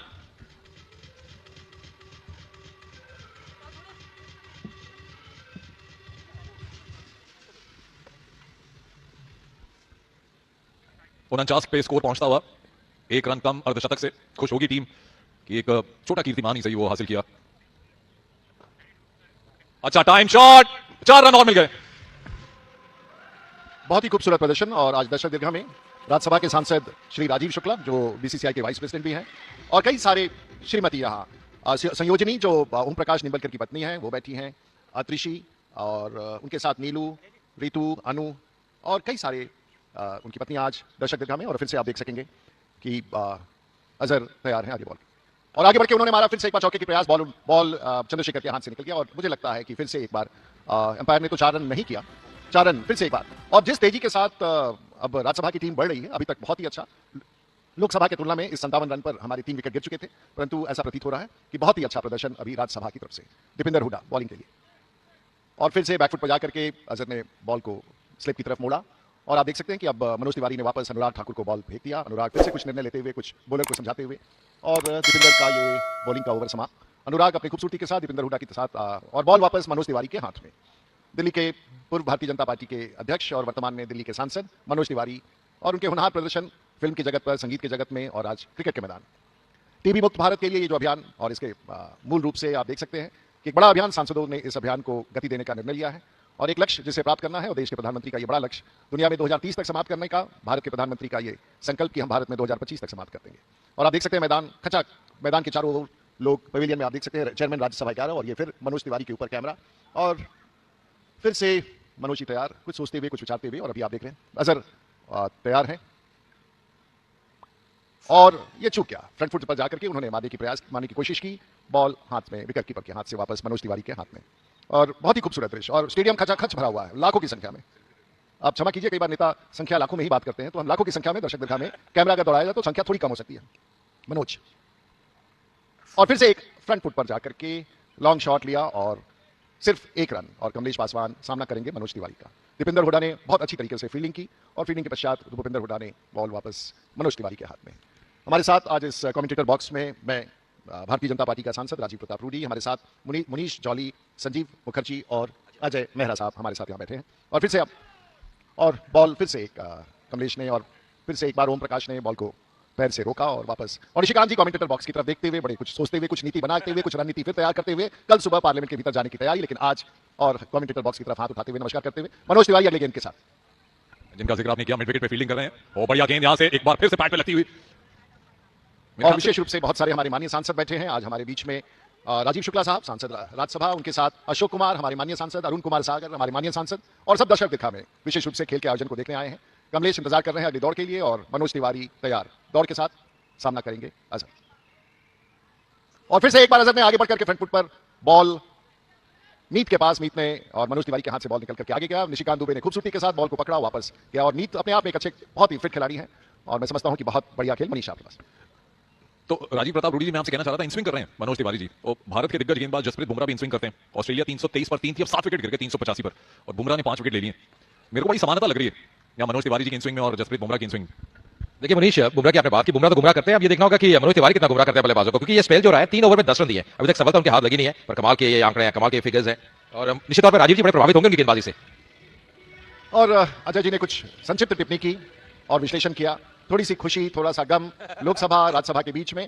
उनचास पे स्कोर पहुंचता हुआ 1 रन कम अर्धशतक से. खुश होगी टीम कि एक छोटा कीर्तिमान ही सही वो हासिल किया. अच्छा टाइम शॉट, 4 रन और मिल गए. बहुत ही खूबसूरत प्रदर्शन. और आज दर्शक दीर्घा में राज्यसभा के सांसद श्री राजीव शुक्ला जो बीसीसीआई के वाइस प्रेसिडेंट भी हैं, और कई सारे श्रीमती यहाँ संयोजनी जो ओम प्रकाश निंबलकर की पत्नी हैं वो बैठी हैं, त्रिशी, और उनके साथ नीलू, रितु, अनु और कई सारे उनकी पत्नियां आज दर्शक दीर्घा में. और फिर से आप देख सकेंगे कि अजहर तैयार हैं आगे बॉल, और आगे बढ़ के उन्होंने मारा फिर से एक बार चौके की प्रयास. बॉल चंद्रशेखर के हाथ से निकल गया, और मुझे लगता है कि फिर से एक बार अंपायर ने तो 4 रन नहीं किया, 4 रन फिर से एक बार. और जिस तेजी के साथ अब राज्यसभा की टीम बढ़ रही है, अभी तक बहुत ही अच्छा, लोकसभा की तुलना में इस 57 रन पर हमारे 3 विकेट गिर चुके थे, परंतु ऐसा प्रतीत हो रहा है कि बहुत ही अच्छा प्रदर्शन अभी राज्यसभा की तरफ से. दीपेंद्र हुडा बॉलिंग के लिए, और फिर से बैकफुट पर जा करके अजहर ने बॉल को स्लिप की तरफ मोड़ा, और आप देख सकते हैं कि अब मनोज तिवारी ने वापस अनुराग ठाकुर को बॉल भेज दिया. अनुराग फिर से कुछ निर्णय लेते हुए, कुछ बॉलर को समझाते हुए, और दीपेंद्र का ये बॉलिंग का ओवर समाप्त. अनुराग अपनी खूबसूरती के साथ दीपेंद्र हुडा के साथ, और बॉल वापस मनोज तिवारी के हाथ में. दिल्ली के पूर्व भारतीय जनता पार्टी के अध्यक्ष और वर्तमान में दिल्ली के सांसद मनोज तिवारी, और उनके होनहार प्रदर्शन फिल्म की जगत पर, संगीत की जगत में, और आज क्रिकेट के मैदान. टीबी मुक्त भारत के लिए ये जो अभियान, और इसके मूल रूप से आप देख सकते हैं कि एक बड़ा अभियान, सांसदों ने इस अभियान को गति देने का निर्णय लिया है, और एक लक्ष्य जिसे प्राप्त करना है, और देश के प्रधानमंत्री का ये बड़ा लक्ष्य दुनिया में 2030 तक समाप्त करने का, भारत के प्रधानमंत्री का ये संकल्प कि हम भारत में 2025 तक समाप्त कर देंगे. और आप देख सकते हैं मैदान खचा, मैदान के चारों ओर लोग, पवेलियन में आप देख सकते हैं चेयरमैन राज्यसभा के, और ये फिर मनोज तिवारी के ऊपर कैमरा, और फिर से मनोज जी तैयार, कुछ सोचते हुए, कुछ विचारते हुए, और अभी आप देख रहे हैं अजहर तैयार हैं. और ये चूक गया, फ्रंट फुट पर जाकर के उन्होंने मारने की कोशिश की, बॉल हाथ में, विकेट कीपर के हाथ से वापस मनोज तिवारी के हाथ में. और बहुत ही खूबसूरत दृश्य, और स्टेडियम खचाखच भरा हुआ है लाखों की संख्या में. आप क्षमा कीजिए, कई बार नेता संख्या लाखों में ही बात करते हैं, तो हम लाखों की संख्या में दर्शक दीर्घा में कैमरा अगर दौड़ाया जाए तो संख्या थोड़ी कम हो सकती है. मनोज, और फिर से एक फ्रंट फुट पर जाकर के लॉन्ग शॉट लिया, और सिर्फ 1 रन, और कमलेश पासवान सामना करेंगे मनोज तिवारी का. दीपेंद्र हुडा ने बहुत अच्छी तरीके से फील्डिंग की, और फील्डिंग के पश्चात भूपेंद्र हुडा ने बॉल वापस मनोज तिवारी के हाथ में. हमारे साथ आज इस कमेंटेटर बॉक्स में मैं भारतीय जनता पार्टी का सांसद राजीव प्रताप रूडी, हमारे साथ मुनीश जॉली, संजीव मुखर्जी और अजय मेहरा साहब हमारे साथ यहाँ बैठे हैं. और फिर से अब, और बॉल फिर से एक कमलेश ने, और फिर से एक बार ओम प्रकाश ने बॉल को पैर से रोका, और वापस, और निशिकांत जी कमेंटेटर बॉक्स की तरफ देखते हुए, बड़े कुछ सोचते हुए, कुछ नीति बनाते हुए, कुछ रणनीति फिर तैयार करते हुए, कल सुबह पार्लियामेंट के भीतर जाने की तैयारी, लेकिन आज, और कमेंटेटर बॉक्स की तरफ हाथ उठाते हुए नमस्कार करते हुए मनोज तिवारी अगले गेंद के साथ, जिनका जिक्र आपने किया, मिड विकेट पे फील्डिंग कर रहे हैं. और बढ़िया गेंद यहां से एक बार फिर से पैड पे लगती हुई. और विशेष रूप से बहुत सारे हमारे माननीय सांसद बैठे हैं आज हमारे बीच में. राजीव शुक्ला साहब, सांसद राज्यसभा, उनके साथ अशोक कुमार, हमारे माननीय सांसद, अरुण कुमार सागर, हमारे माननीय सांसद, और सब दर्शक दिखा में विशेष रूप से खेल के आयोजन को देखने आए हैं. कमलेश इंतजार कर रहे हैं अगली दौड़ के लिए, और मनोज तिवारी तैयार, दौड़ के साथ सामना करेंगे अजहर. और फिर से एक बार अजहर ने आगे बढ़कर के फ्रंट फुट पर बॉल नीत के पास, नीत ने और मनोज तिवारी के हाथ से बॉल निकल करके आगे गया। निशिकांत दुबे ने खूबसूरती के साथ बॉल को पकड़ा, वापस गया और नीत अपने आप में एक अच्छे, बहुत ही फिट खिलाड़ी है और मैं समझता हूं कि बहुत बढ़िया खेल मनीष आपके पास। तो राजीव प्रताप रूडी जी, मैं आपसे कहना चाह रहा था, इनस्विंग कर रहे हैं मनोज तिवारी जी, और भारत के दिग्गज गेंदबाज जसप्रीत बुमराह भी इनस्विंग करते हैं। ऑस्ट्रेलिया 323 पर 3 थी, अब 7 विकेट गिर गए 385 पर, और बुमराह ने 5 विकेट ले लिए। मेरे को बड़ी समानता लग रही है या मनोज तिवारी जी की इनस्विंग में और जसप्रीत बुमराह की इनस्विंग। देखिए मनीष, बुमराह की आपने बात की, बुमराह तो गुमराह करते हैं। अब ये देखना होगा कि मनोज तिवारी कितना गुमराह करते हैं बल्लेबाजों को, क्योंकि ये स्पेल जो रहा है 3 ओवर में 10 रन दिए, अभी तक सफलता उनके हाथ लगी नहीं है, पर कमाल के ये आंकड़े हैं, कमाल के फिगर्स हैं, और निश्चित तौर पर राजीव जी बड़े प्रभावित होंगे उनकी गेंदबाजी से। और अजय जी ने कुछ संक्षिप्त टिप्पणी की और विश्लेषण किया, थोड़ी सी खुशी, थोड़ा सा गम लोकसभा राज्यसभा के बीच में।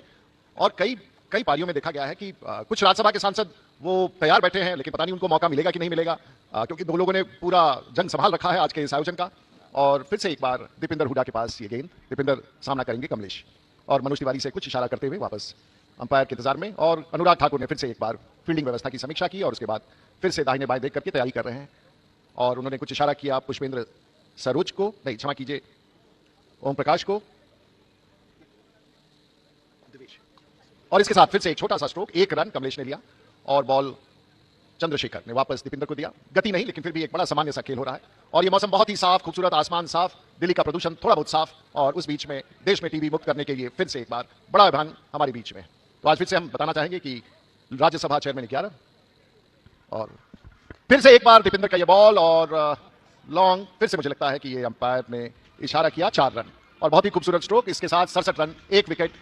और कई कई पारियों में देखा गया है कि कुछ राज्यसभा के सांसद वो तैयार बैठे हैं, लेकिन पता नहीं उनको मौका मिलेगा कि नहीं मिलेगा, क्योंकि दो लोगों ने पूरा जंग संभाल रखा है आज के इस आयोजन का। और फिर से एक बार दीपिंदर हुडा के पास ये गेंद, दीपिंदर सामना करेंगे कमलेश, और मनोज तिवारी से कुछ इशारा करते हुए वापस अंपायर के इंतजार में। और अनुराग ठाकुर ने फिर से एक बार फील्डिंग व्यवस्था की समीक्षा की और उसके बाद फिर से दाहिने बाएं देख करके तैयारी कर रहे हैं। और उन्होंने कुछ इशारा किया पुष्पेंद्र सरोज को, नहीं क्षमा कीजिए, ओम प्रकाश को, और इसके साथ फिर से एक छोटा सा स्ट्रोक, 1 रन कमलेश ने लिया और बॉल चंद्रशेखर ने वापस दीपिंदर को दिया। गति नहीं, लेकिन फिर भी एक बड़ा सामान्य सा खेल हो रहा है। और ये मौसम बहुत ही साफ, खूबसूरत, आसमान साफ, दिल्ली का प्रदूषण थोड़ा बहुत साफ, और उस बीच में देश में टीबी मुक्त करने के लिए फिर से एक बार बड़ा अभियान हमारे बीच में। तो आज फिर से हम बताना चाहेंगे कि राज्यसभा चेयरमैन 11, और फिर से एक बार दीपिंदर का ये बॉल और लॉन्ग, फिर से मुझे लगता है कि ये अंपायर ने इशारा किया 4 रन, और बहुत ही खूबसूरत स्ट्रोक, इसके साथ 67 रन, 1 विकेट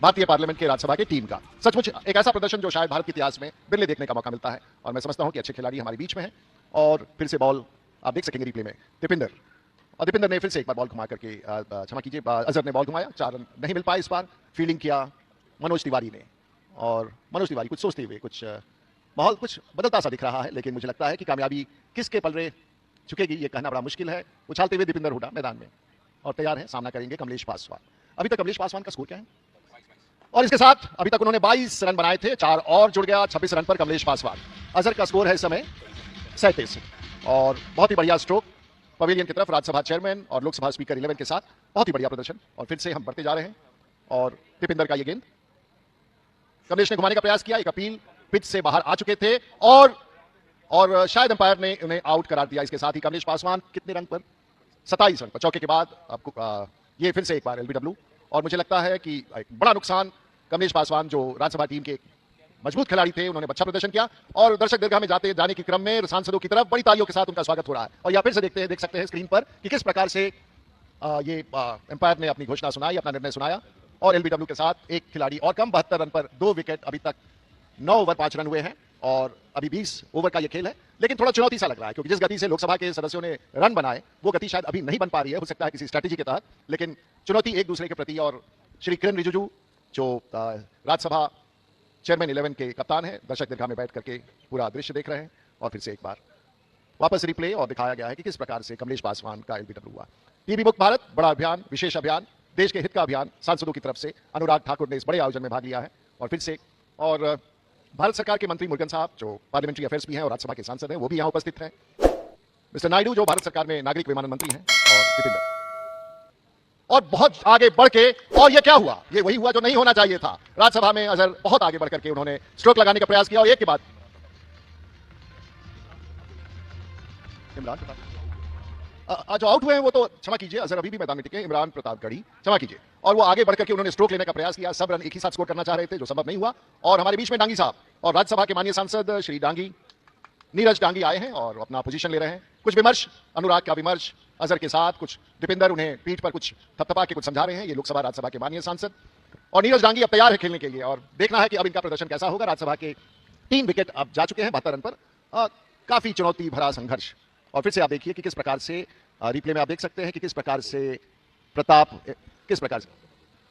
भारतीय पार्लियामेंट के राज्यसभा की टीम का। सचमुच एक ऐसा प्रदर्शन जो शायद भारत के इतिहास में बिरले देखने का मौका मिलता है, और मैं समझता हूं कि अच्छे खिलाड़ी हमारे बीच में हैं। और फिर से बॉल आप देख सकेंगे रिप्ले में, दीपिंदर, और दीपिंदर ने फिर से एक बार बॉल घुमा करके, क्षमा कीजिए, अजहर ने बॉल घुमाया, 4 रन नहीं मिल पाए इस बार। फील्डिंग किया मनोज तिवारी ने, और मनोज तिवारी कुछ सोचते हुए, कुछ माहौल कुछ बदलता सा दिख रहा है, लेकिन मुझे लगता है कि कामयाबी किसके पलड़े चुकेगी ये कहना बड़ा मुश्किल है। उछालते हुए दीपिंदर हुडा मैदान में और तैयार है, सामना करेंगे कमलेश पासवान। अभी तक कमलेश पासवान का स्कोर क्या है, और इसके साथ अभी तक उन्होंने 22 रन बनाए थे, 4 और जुड़ गया, 26 रन पर कमलेश पासवान। अजहर का स्कोर है इस समय 37, और बहुत ही बढ़िया स्ट्रोक पवेलियन की तरफ राज्यसभा चेयरमैन और लोकसभा स्पीकर 11 के साथ, बहुत ही बढ़िया प्रदर्शन। और फिर से हम बढ़ते जा रहे हैं, और दीपिंदर का ये गेंद कमलेश ने घुमाने का प्रयास किया, एक अपील, पिच से बाहर आ चुके थे, और शायद अंपायर ने उन्हें आउट करार दिया। इसके साथ ही कमलेश पासवान कितने रन पर, 27 रन पर, चौके के बाद आपको ये फिर से एक बार एलबीडब्ल्यू। और मुझे लगता है कि एक बड़ा नुकसान कमलेश पासवान, जो राज्यसभा टीम के मजबूत खिलाड़ी थे, उन्होंने अच्छा प्रदर्शन किया, और दर्शक दीर्घा में जाने के क्रम में सांसदों की तरफ बड़ी तालियों के साथ उनका स्वागत हो रहा है। और यहाँ फिर से देख सकते हैं स्क्रीन पर कि किस प्रकार से ये एम्पायर ने अपनी घोषणा सुनाई, अपना निर्णय सुनाया, और एलबीडब्ल्यू के साथ एक खिलाड़ी और कम, 72 रन पर 2 विकेट, अभी तक 9 ओवर 5 रन हुए हैं, और अभी 20 ओवर का ये खेल है। लेकिन थोड़ा चुनौती सा लग रहा है, क्योंकि जिस गति से लोकसभा के सदस्यों ने रन बनाए, वो गति शायद अभी नहीं बन पा रही है, हो सकता है किसी स्ट्रैटेजी के तहत, लेकिन चुनौती एक दूसरे के प्रति। और श्री किरेन रिजिजू, जो राज्यसभा चेयरमैन 11 के कप्तान है, दर्शक दीर्घा में बैठ करके पूरा दृश्य देख रहे हैं, और फिर से एक बार वापस रिप्ले, और दिखाया गया है कि किस प्रकार से कमलेश पासवान का एलबीडब्ल्यू हुआ। टीबी मुक्त भारत, बड़ा अभियान, विशेष अभियान, देश के हित का अभियान, सांसदों की तरफ से अनुराग ठाकुर ने इस बड़े आयोजन में भाग लिया है। और फिर से, और भारत सरकार के मंत्री मुरुगन साहब, जो पार्लियामेंट्री अफेयर्स भी हैं और राज्यसभा के सांसद हैं, वो भी यहां उपस्थित हैं। मिस्टर नायडू, जो भारत सरकार में नागरिक विमानन मंत्री हैं, और दीपिंदर, और बहुत आगे बढ़ के, और ये क्या हुआ, ये वही हुआ जो नहीं होना चाहिए था। राज्यसभा में अजहर बहुत आगे बढ़ करके उन्होंने स्ट्रोक लगाने का प्रयास किया, और एक के बाद इमरान प्रताप, जो आउट हुए हैं वो तो, क्षमा कीजिए, अजहर अभी भी मैदान में टिके, इमरान प्रतापगढ़ी, क्षमा कीजिए, और वो आगे बढ़कर के उन्होंने स्ट्रोक लेने का प्रयास किया। सब रन एक ही साथ स्कोर करना चाह रहे थे, जो संभव नहीं हुआ। और हमारे बीच में डांगी साहब और राज्यसभा के माननीय सांसद श्री डांगी, नीरज डांगी आए हैं और अपना पोजीशन ले रहे हैं। कुछ विमर्श, अनुराग का विमर्श अजहर के साथ, कुछ दीपिंदर उन्हें पीठ पर कुछ थपथपा के कुछ समझा रहे हैं, ये लोकसभा राज्यसभा के माननीय सांसद। और नीरज डांगी अब तैयार है खेलने के लिए, और देखना है कि अब इनका प्रदर्शन कैसा होगा। राज्यसभा के 3 विकेट अब जा चुके हैं 72 रन पर, काफी चुनौती भरा संघर्ष। और फिर से आप देखिए कि किस प्रकार से रिप्ले में आप देख सकते हैं कि किस प्रकार से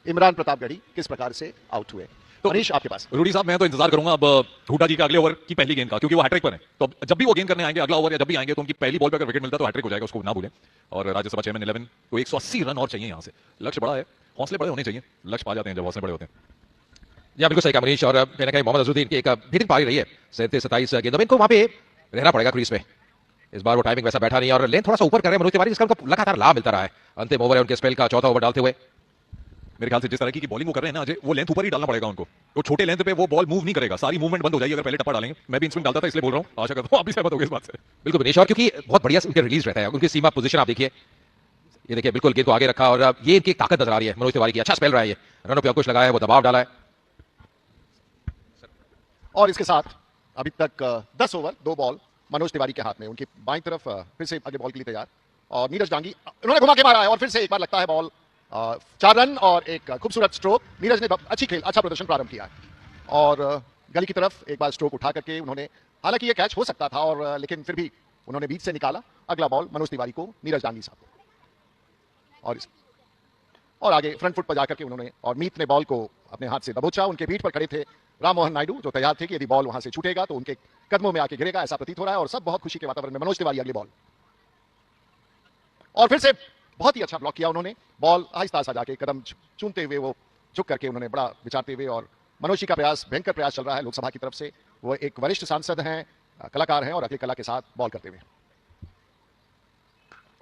इमरान प्रतापगढ़ी किस प्रकार से आउट हुए। तो मनीष, आपके पास। रूडी साहब, मैं तो इंतजार करूंगा अब हुडा जी के अगले ओवर की पहली गेंद का, क्योंकि वो हैट्रिक पर है, तो जब भी वो गेंद करने आएंगे अगला ओवर, या जब भी आएंगे, तो उनकी पहली बॉल पर अगर विकेट मिलता है तो हैट्रिक हो जाएगा, उसको ना भूलें। और राज्यसभा चेयरमैन 11 को 180 रन और चाहिए, यहां से लक्ष्य बड़ा है, हौसले बड़े होने चाहिए, लक्ष्य पा जाते हैं जब हौसले बड़े होते हैं। या बिल्कुल सही कहा मनीष, और कहीं ना कहीं मोहम्मद अजहरुद्दीन की एक बेहतरीन पारी रही है, 37-27 गेंदों में, इनको वहां पे रहना पड़ेगा क्रीज पे। इस बार वो टाइमिंग वैसा बैठा नहीं, और लेंथ थोड़ा सा ऊपर कर रहे हैं मनोज तिवारी, जिसका उनको लगातार लाभ मिलता रहा है। अंतिम ओवर है उनके स्पेल का, चौथा ओवर डालते हुए मेरे ख्याल से जिस तरह की बॉलिंग वो कर रहे हैं ना अजय, वो लेंथ ऊपर ही डालना पड़ेगा उनको। वो छोटे लेंथ पे वो बॉल मूव नहीं करेगा, सारी मूवमेंट बंद हो जाएगी अगर पहले टप्पा डालेंगे। मैं भी इन स्विंग डालता था इसलिए बोल रहा हूँ, आशा करता हूँ आप भी सहमत होंगे इस बात से। बिल्कुल विनेश, और क्योंकि बहुत बढ़िया उनके रिलीज रहता है, उनकी सीमा पोजीशन आप देखिए, ये देखिए बिल्कुल गेंद को आगे रखा और ये इनकी ताकत नजर आ रही है मनोज तिवारी की। अच्छा स्पेल रहा है, ये रनों पे अंकुश लगाया है, वो दबाव डाला है। और इसके साथ अभी तक 10 ओवर 2 बॉल मनोज तिवारी के हाथ में। उनकी बाईं तरफ फिर से आगे बॉल के लिए तैयार, और नीरज डांगी उन्होंने घुमा के मारा है और फिर से एक बार लगता है बॉल। 4 रन और एक खूबसूरत स्ट्रोक। नीरज ने अच्छा प्रदर्शन प्रारंभ किया है और गली की तरफ एक बार स्ट्रोक उठा करके उन्होंने, हालांकि ये कैच हो सकता था और लेकिन फिर भी उन्होंने बीच से निकाला। अगला बॉल मनोज तिवारी को, नीरज डांगी साहब को, और आगे फ्रंट फुट पर जाकर के उन्होंने, और मीत ने बॉल को अपने हाथ से दबोचा। उनके पीठ पर खड़े थे राम मोहन नायडू, जो तैयार थे कि यदि बॉल वहां से छूटेगा तो उनके कदमों में आके गिरेगा, ऐसा प्रतीत हो रहा है। और सब बहुत खुशी के वातावरण में। मनोज तिवारी अगली बॉल, और फिर से बहुत ही अच्छा ब्लॉक किया उन्होंने। बॉल आहिस्ता आहिस्ता जाके कदम चूमते हुए वो झुक करके उन्होंने बड़ा विचारते हुए, और मनोज जी का प्रयास, भयंकर प्रयास चल रहा है लोकसभा की तरफ से। वो एक वरिष्ठ सांसद हैं, कलाकार हैं, और अगली कला के साथ बॉल करते हुए,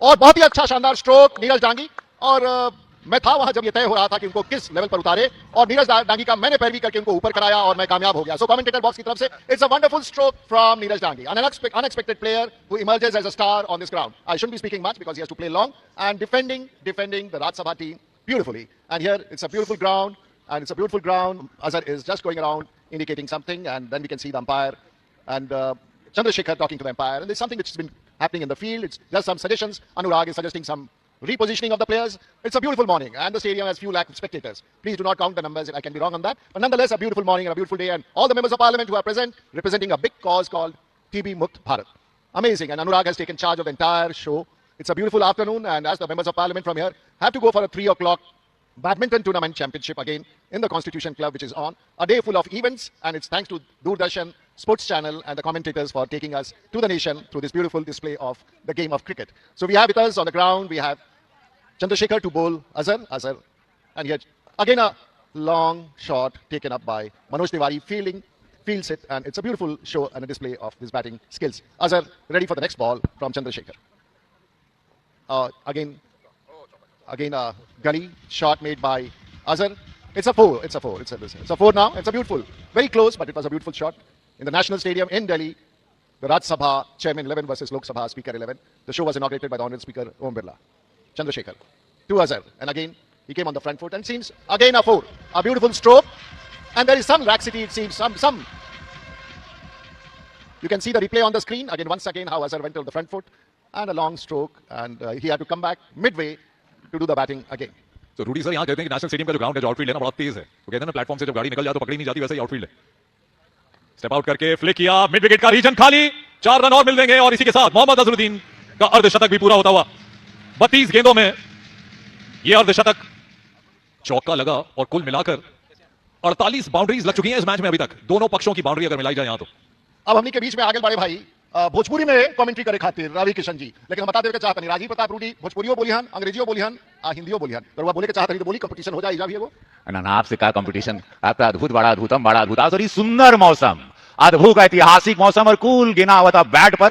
और बहुत ही अच्छा शानदार स्ट्रोक नीरज डांगी। और मैं था वहां जब ये तय हो रहा था कि उनको किस लेवल पर उतारे, और नीरज डांगी का मैंने पैरवी करके उनको ऊपर कराया और मैं कामयाब हो गया। सो कमेंटेटर बॉक्स की तरफ से, it's a wonderful stroke from Neeraj Dangi, an unexpected player who emerges as a star on this ground. I shouldn't be speaking much because he has to play long and defending the Raj Sabha team beautifully. And here it's a beautiful ground, Azhar is just going around indicating something, and then we can see the umpire and Chandrasekhar talking to the umpire, and there's something which has been happening in the field. It's just some suggestions. Anurag is suggesting some repositioning of the players. It's a beautiful morning, and the stadium has few lakh spectators. Please do not count the numbers, I can be wrong on that. But nonetheless, a beautiful morning and a beautiful day, and all the members of parliament who are present, representing a big cause called TB Mukt Bharat. Amazing, and Anurag has taken charge of the entire show. It's a beautiful afternoon, and as the members of parliament from here have to go for a 3 o'clock badminton tournament championship again in the Constitution Club, which is on. A day full of events, and it's thanks to Doordarshan Sports Channel and the commentators for taking us to the nation through this beautiful display of the game of cricket. So we have with us on the ground, we have Chandrasekhar to bowl Azhar, and here again a long shot taken up by Manoj Tiwari, fields it, and it's a beautiful show and a display of his batting skills. Azhar ready for the next ball from Chandrasekhar. Again a gully shot made by Azhar. It's a 4. It's a 4 now. It's a beautiful, very close, but it was a beautiful shot in the National Stadium in Delhi. The Raj Sabha Chairman 11 versus Lok Sabha Speaker 11. The show was inaugurated by the Honorable Speaker Om Birla. Chandrasekhar to Azhar, and again he came on the front foot, and seems again a 4. A beautiful stroke, and there is some laxity. It seems some. You can see the replay on the screen again. Once again, how Azhar went on the front foot and a long stroke, and he had to come back midway to do the batting again. तो Rudy sir यहाँ कहते हैं कि national stadium का जो ground है, जो outfield है ना, बड़ा तेज है। वो कहते हैं ना, प्लेटफॉर्म से जब गाड़ी निकल जाए तो पकड़ी नहीं जाती, वैसे ही आउटफील्ड है। स्टेप आउट करके फ्लिक किया, मिड विकेट का रीजन खाली, 4 रन और मिल देंगे, और इसी के साथ मोहम्मद अजहरुद्दीन का अर्धशतक भी पूरा होता हुआ। 32 गेंदों में यह अर्धशतक, चौका लगा, और कुल मिलाकर 48 बाउंड्रीज लग चुकी हैं इस मैच में अभी तक। दोनों पक्षों की बाउंड्री अगर मिलाई जाए यहां तो। अब हमने के बीच में आगे बड़े भाई भोजपुरी में कमेंट्री करे खातिर रवि किशन जी, लेकिन हम बता देवे के चाहत नहीं, राजीव प्रताप रूडी भोजपुरियो बोलिहन, अंग्रेजियो बोलिहन, हिंदियो बोलिहन, तो वो बोले के चाहत नहीं तो बोली कंपटीशन हो जाए इजा भी वो ना आपसे का कंपटीशन। आपका अद्भुत बड़ा अद्भुतम बड़ा अद्भुत और सुंदर मौसम, अद्भुत ऐतिहासिक मौसम, और कूल गिना हुआ था बैट पर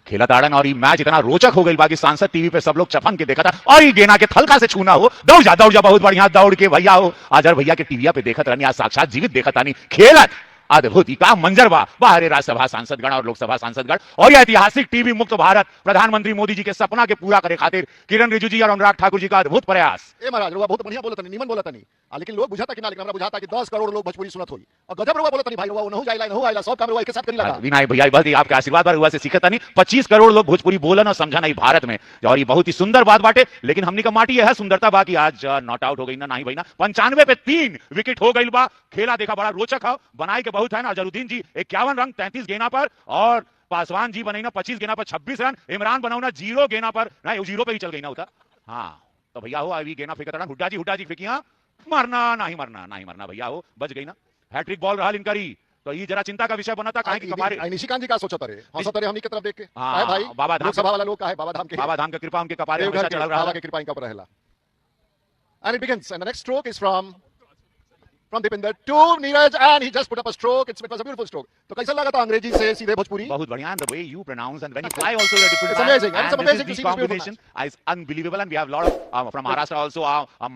खेला ताड़न, और ये मैच इतना रोचक हो गई बाकी सांसद टीवी पे सब लोग चफन के देखा था, और ये गेना के थलका से छूना हो, दौड़ जा बहुत बढ़िया दौड़ के भैया हो। अजहर भैया के टीवी पे देखत रहनी, आज साक्षात जीवित देखत नहीं, खेलत अद्भुत का मंजर बा बाहर राज्यसभा सांसदगण और लोकसभा सांसदगण, और यह ऐतिहासिक टीबी मुक्त भारत प्रधानमंत्री मोदी जी के सपना के पूरा करे खातिर किरण रिजिजू जी और अनुराग ठाकुर जी का अद्भुत प्रयास। ए महाराज रुआ बहुत बढ़िया बोलत नहीं, निमन बोलत नहीं, लेकिन लोग बुझाता कि ना, लेकिन हमरा बुझाता कि 10 करोड़ लोग भोजपुरी सुनत होई, और गजब रुआ बोलत नहीं भाई, रुआ नहु जाइला सब काम रुआ एक साथ करी लगा। विनाय भैया बहुत ही आपके आशीर्वाद पर हुआ से सीखत नहीं, 25 करोड़ लोग भोजपुरी बोलन और समझा नहीं भारत में, और ये बहुत ही सुंदर बात बाटे। लेकिन हमनी का माटी है सुंदरता बाकी आज नॉट आउट हो गई ना, नहीं भाई ना, 95 पे 3 विकेट हो गई बा। खेला देखा बड़ा रोचक है, बनाई के बहुत है ना। अजहरुद्दीन जी 51 रन 33 गेना पर, और पासवान जी बनाई ना 25 गेना पर 26 रन, इमरान बनाऊ ना 0 गेना पर, ना 0 पे ही चल गई ना होता। हाँ तो भैया हो अभी गेना फेंकता हुड्डा जी फेंकिया, मरना नहीं मरना भैया हो, बच गई ना। हैट्रिक बॉल रहा इनकरी, तो ये जरा चिंता का विषय बना था काहे कि कपारे निशिकांत जी का सोचा तरे हंसत रहे हमनी के तरफ देख के। हां भाई बाबा धाम लोकसभा वाला लोग का है, बाबा धाम के कृपा उनके कपारे हमेशा चढ़ल रहा, बाबा के कृपा इनका पर रहेला। And it begins, and the next stroke is from from Dipinder to Neeraj, and he just put up a stroke. It was a beautiful stroke. तो कैसा लगा था अंग्रेजी से सीधे भोजपुरी? बहुत बढ़िया, and the way you pronounce and when you fly also you're different. It's amazing, and it's this amazing is to the see this beautiful combination is unbelievable, and we have a lot of from Maharashtra also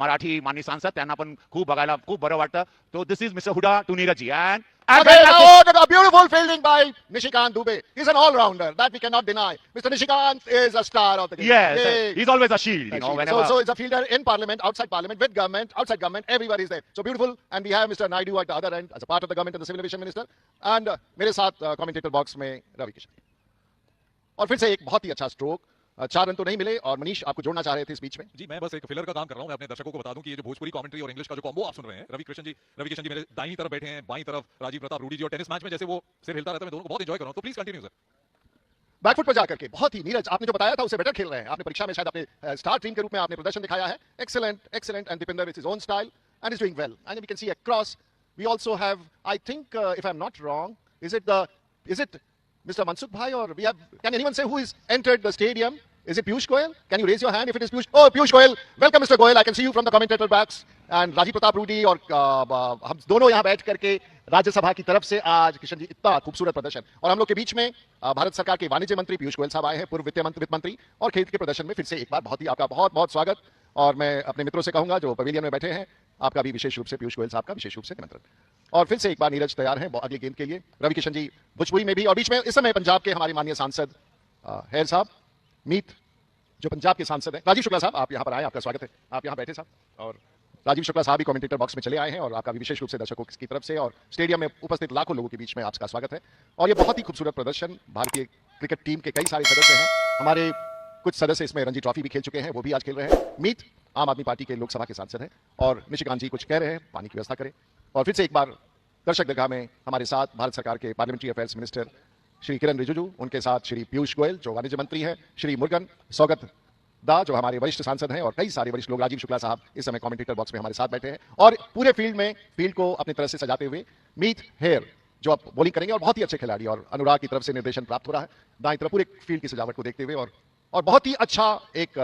Marathi माननीय सांसद त्यांना पण खूप बघायला खूप बरं वाटतं. So this is Mr. Huda to Neeraj ji, and Again, oh, a beautiful fielding by Nishikant Dubey. He's an all-rounder that we cannot deny. Mr. Nishikant is a star of the game. yes, Yay. he's always a shield, you know, whenever. So it's a fielder in Parliament, outside Parliament, with government, outside government, everybody is there. So beautiful. And we have Mr. Naidu at the other end as a part of the government and the Civil Aviation Minister. And मेरे साथ commentator box में रवि किशन. और फिर से एक बहुत ही अच्छा stroke. 4 run तो नहीं मिले और मनीष आपको जोड़ना चाह रहे थे इस बीच में. जी मैं बस एक फिलर का काम कर रहा हूं. मैं अपने दर्शकों को बता दूं कि ये जो भोजपुरी कमेंट्री और इंग्लिश का जो कॉम्बो आप सुन रहे हैं, रवि किशन जी मेरे दाईं तरफ बैठे हैं, बाईं तरफ राजीव प्रताप रूडी जी, और टेनिस मैच में जैसे वो सिर हिलता रहता है, मैं दोनों को बहुत एंजॉय कर रहा हूं. तो प्लीज कंटिन्यू सर. बैकफुट पर जाकर के बहुत ही नीरज आपने जो बताया था उससे बेटर खेल रहे हैं. आपने परीक्षा में शायद अपने स्टार टीम के रूप में आपने प्रदर्शन दिखाया है. Excellent and Deepinder with his own style and is doing well. And we can see across we also have I think if I am not wrong is it Mr. Mansukh Bhai, or we have, can anyone say who has entered the stadium? Is it Piyush Goyal? Can you raise your hand if it is Piyush? Oh, Piyush Goyal. Welcome, Mr. Goyal. I can see you from the commentator box. And Rajiv Pratap Rudy और हम दोनों यहाँ बैठ करके राज्यसभा की तरफ से आज किशन जी इतना खूबसूरत प्रदर्शन. और हम लोग के बीच में भारत सरकार के वाणिज्य मंत्री पीयूष गोयल साहब आए हैं, पूर्व वित्त मंत्री, और खेल के प्रदर्शन में फिर से एक बार बहुत ही आपका बहुत बहुत स्वागत. और मैं अपने मित्रों से कहूंगा जो पवेलियन में बैठे हैं, आपका भी विशेष रूप से पीयूष गोयल साहब का विशेष रूप से निमंत्रण. और फिर से एक बार नीरज तैयार हैं अगले गेंद के लिए. रवि किशन जी भोजपुरी में भी, और बीच में इस समय पंजाब के हमारे माननीय सांसद हेर साहब, मीत जो पंजाब के सांसद हैं, राजीव शुक्ला साहब, आप यहाँ पर आए, आपका स्वागत है. आप यहाँ बैठे साहब. और राजीव शुक्ला साहब भी कमेंटेटर बॉक्स में चले आए हैं और आपका भी विशेष रूप से दर्शकों की तरफ से और स्टेडियम में उपस्थित लाखों लोगों के बीच में आपका स्वागत है. और ये बहुत ही खूबसूरत प्रदर्शन. भारतीय क्रिकेट टीम के कई सारे सदस्य हैं, हमारे कुछ सदस्य इसमें रणजी ट्रॉफी भी खेल चुके हैं, वो भी आज खेल रहे हैं. मीत आम आदमी पार्टी के लोकसभा के सांसद हैं और निशिकांत जी कुछ कह रहे हैं, पानी की व्यवस्था करें. और फिर से एक बार दर्शक दरगाह में हमारे साथ भारत सरकार के parliamentary affairs minister Shri Kiran Rijiju, उनके साथ श्री पीयूष गोयल जो वाणिज्य मंत्री हैं, श्री मुरुगन सौगत दा जो हमारे वरिष्ठ सांसद हैं, और कई सारे वरिष्ठ लोग. राजीव शुक्ला साहब इस समय कमेंटेटर बॉक्स में हमारे साथ बैठे हैं और पूरे फील्ड को अपनी तरह से सजाते हुए मीत हेयर जो आप बॉलिंग करेंगे और बहुत ही अच्छे खिलाड़ी, और अनुराग की तरफ से निर्देशन प्राप्त हो रहा है दाएं तरफ पूरे फील्ड की सजावट को देखते हुए. और बहुत ही अच्छा एक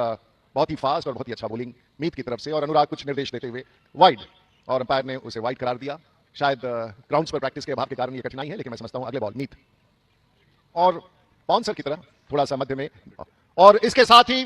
बहुत ही फास्ट और बहुत ही अच्छा बॉलिंग मीत की तरफ से, और अनुराग कुछ निर्देश देते हुए वाइड, और अंपायर ने उसे वाइड करार दिया. शायद ग्राउंड्स पर प्रैक्टिस के अभाव के कारण ये कठिनाई है, लेकिन मैं समझता हूं अगले बॉल मीत और बाउंसर की तरह थोड़ा सा मध्य में. और इसके साथ ही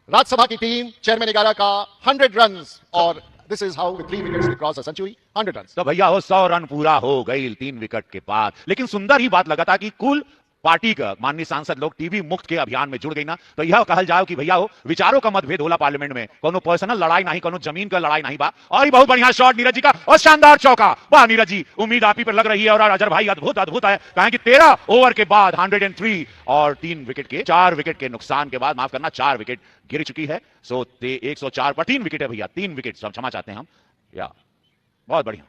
राज्यसभा की टीम चेयरमैन 11 का 100 रन्स, और this is how with 3 wickets we cross a century. 100 runs. तो भैया हो 100 रन पूरा हो गई 3 विकेट के बाद. लेकिन सुंदर ही बात लगा था कि कुल पार्टी का माननीय सांसद लोग टीबी मुक्त के अभियान में जुड़ गई ना, तो यह कहल जाओ कि भैया हो विचारों का मतभेद होला पार्लियामेंट में, कोनो पर्सनल लड़ाई नहीं, कोनो जमीन का लड़ाई नहीं बा. और ये बहुत बढ़िया शॉट नीरज जी का, और शानदार चौका. वाह नीरज जी, उम्मीद आप ही पर लग रही है. और अजहर भाई अद्भुत है, कहें कि 13 ओवर के बाद 103 और 4 विकेट के नुकसान के बाद, माफ करना 4 विकेट गिर चुकी है. सो 104 पर 3 विकेट है भैया, 3 विकेट क्षमा चाहते हैं हम. या बहुत बढ़िया.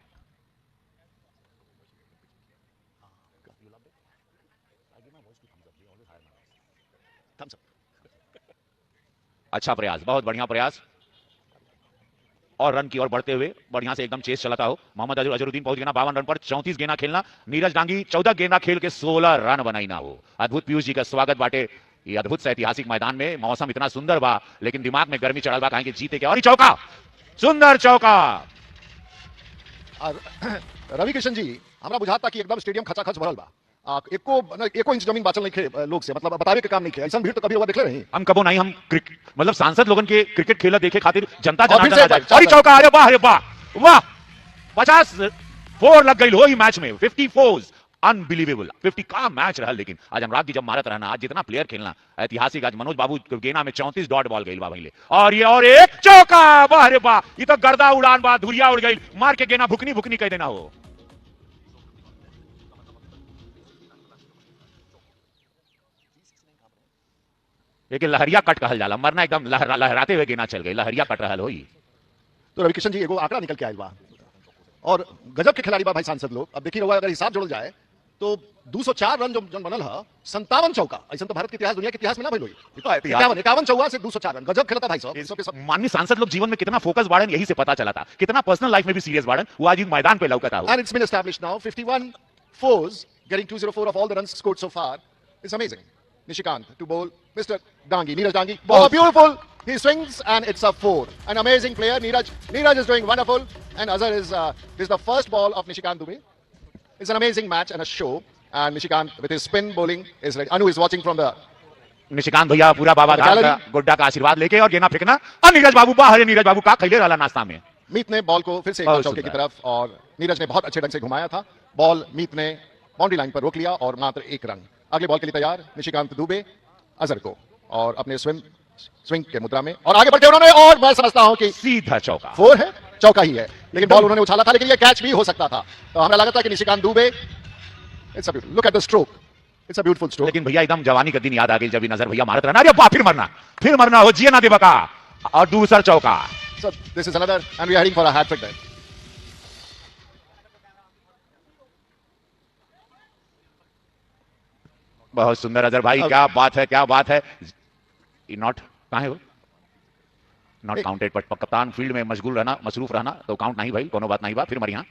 अच्छा प्रयास, बहुत बढ़िया प्रयास. और रन की ओर बढ़ते हुए बढ़िया से एकदम चेस चलाता हो. मोहम्मद अजहरुद्दीन पहुंच गया 52 रन पर. 34 गेंदा खेलना. नीरज डांगी 14 गेंदा खेल के 16 रन बनाई ना हो. अद्भुत. पीयूष जी का स्वागत बाटे ये अद्भुत से ऐतिहासिक मैदान में. मौसम इतना सुंदर बा, लेकिन दिमाग में गर्मी चढ़ल बा, कहें कि जीते क्या. और चौका, सुंदर चौका. रवि किशन जी, हमरा बुझाता कि एकदम स्टेडियम खचाखच भरल बा. एको इंच जमीन बाचल नहीं खे लोग से, मतलब बतावे के काम नहीं खे. ऐसा भीड़ तो कभी हुआ देखले नहीं हम कबो नहीं. हम मतलब सांसद लोगन के क्रिकेट खेला देखे खातिर जनता और फिर से और चौका. अरे वाह, अरे वाह वाह. 54 लग गई हो ही मैच में. 54 अनबिलीवेबल. 50 का मैच रहा. लेकिन आज अनुराग जी जब मारत रहना, आज जितना प्लेयर खेलना ऐतिहासिक. आज मनोज बाबू गेना में 34 डॉट बॉल गई बा पहले, और ये और एक चौका. वाह रे वाह, ये तो गर्दा उड़ान बा, धुरिया उड़ गई. मार के गेना भुकनी कह देना हो. एक लहरिया कट कहल जाला, मरना एकदम लहराते हुए गेना चल गई. लहरिया कट रहल होई. तो रवि किशन जी एगो आंकड़ा निकल के आयल बा, और गजब के खिलाड़ी बा भाई सांसद लोग. अब देखिए रहुआ, अगर हिसाब जोड़ल जाए तो 204 रन जो बनल है, 57 चौका. ऐसा तो भारत के इतिहास, दुनिया के इतिहास में ना भइल होई. 51 चौका से 204 रन. गजब खेलता भाई साहब. माननीय सांसद लोग जीवन में कितना फोकस बाड़न, यही से पता चला था. कितना पर्सनल लाइफ में भी सीरियस बाड़न, वो आज मैदान पे लौकता हो. And it's been established now 51 fours, getting 204 of all the runs scored so far. It's amazing. Nishikant to bowl Mr. Dangi, Neeraj Dangi. Oh, beautiful He swings and it's a 4. An amazing player. Neeraj is doing wonderful. And Azhar is this is the first ball of Nishikant Dubey. It's an amazing match and a show. And Nishikant with his spin bowling is ready. Anu is watching from the Nishikant भैया पूरा बाबा धाम का गुड्डा का आशीर्वाद लेके और गेना फेंकना और नीरज बाबू बाहर है। नीरज बाबू का खैले वाला नाश्ता में मीत ने बॉल को फिर से एक बार चौके की तरफ और नीरज ने बहुत अच्छे ढंग से घुमाया था। बॉल मीत ने बाउंड्री लाइन पर रोक लिया और मात्र 1 रन। अगले बॉल के लिए तैयार निशिकांत दुबे अजहर को और अपने स्विंग के मुद्रा में और आगे बढ़ते उन्होंने और मैं समझता हूं कि सीधा चौका 4 है, चौका ही है, लेकिन बॉल उन्होंने उछाला था, लेकिन ये कैच भी हो सकता था। तो हमें लगा था कि Nishikant Dubey it's a beautiful look at the stroke, it's a beautiful stroke. लेकिन भैया एकदम जवानी का दिन याद आ गई जब नजर भैया मारत रहना। अरे वाह फिर मरना हो जिया ना देवका और दूसरा चौका। So this is another and we are heading for a hat trick there. बहुत सुंदर अजहर भाई, क्या बात है। नॉट कहां है वो? नॉट काउंटेड, बट कप्तान फील्ड में मसरूफ रहना तो काउंट नहीं भाई, कोनो बात नहीं बा। फिर मरिया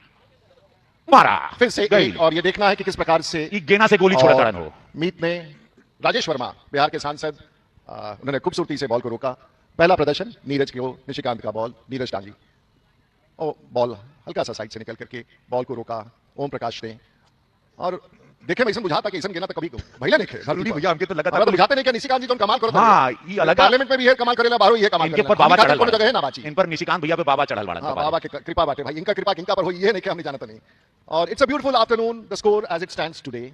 मारा फिर से एक, और ये देखना है कि किस प्रकार से गेना से गोली छोड़ा था। मीत ने राजेश वर्मा बिहार के सांसद उन्होंने खूबसूरती से बॉल को रोका। पहला प्रदर्शन नीरज को निशिकांत का बॉल नीरज टांगी और बॉल हल्का सा साइड से निकल करके बॉल को रोका ओम प्रकाश ने। और देखे मैं बुझाता कि ईसन गेना तो कभी भैया नहीं खेल भैया हमके तो लगा था तो बुझाते नहीं कि निशिकांत जी तो कमाल करो। हां ये अलग पार्लियामेंट में भी है कमाल करेला, बाहर ये कमाल इनके पर बाबा चढ़ल कोनो जगह है ना बाची। इन पर निशिकांत भैया पे बाबा चढ़ल वाला हां बाबा की कृपा बाटे भाई, इनका कृपा किनका पर हो ये नहीं कि हमने जाना तो नहीं। और it's a beautiful afternoon the score as it stands today.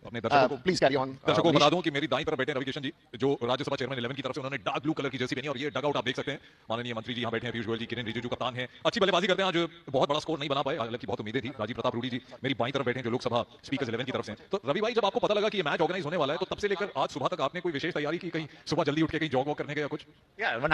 अपने दर्शकों को प्लीज कैरी ऑन। दर्शकों को बता दूं कि मेरी दाईं तरफ बैठे रवि किशन जी जो राज्यसभा चेयरमैन 11 की तरफ से उन्होंने डार्क ब्लू कलर की जर्सी पहनी और ये डगआउट आप देख सकते हैं। माननीय मंत्री जी यहां बैठे हैं, पीयूष गोयल जी, किरेन रिजिजू कप्तान हैं, अच्छी बल्लेबाजी करते हैं। आज बहुत बड़ा स्कोर नहीं बना पाए, हालांकि बहुत उम्मीदें थी। राजीव प्रताप रूडी जी मेरी बाईं तरफ बैठे हैं जो लोकसभा स्पीकर 11 की तरफ से। तो रवि भाई जब आपको पता लगा कि ये मैच ऑर्गेनाइज होने वाला है तो तब से लेकर आज सुबह तक आपने कोई विशेष तैयारी की? कहीं सुबह जल्दी उठ के कहीं जॉग वॉक करने गया कुछ?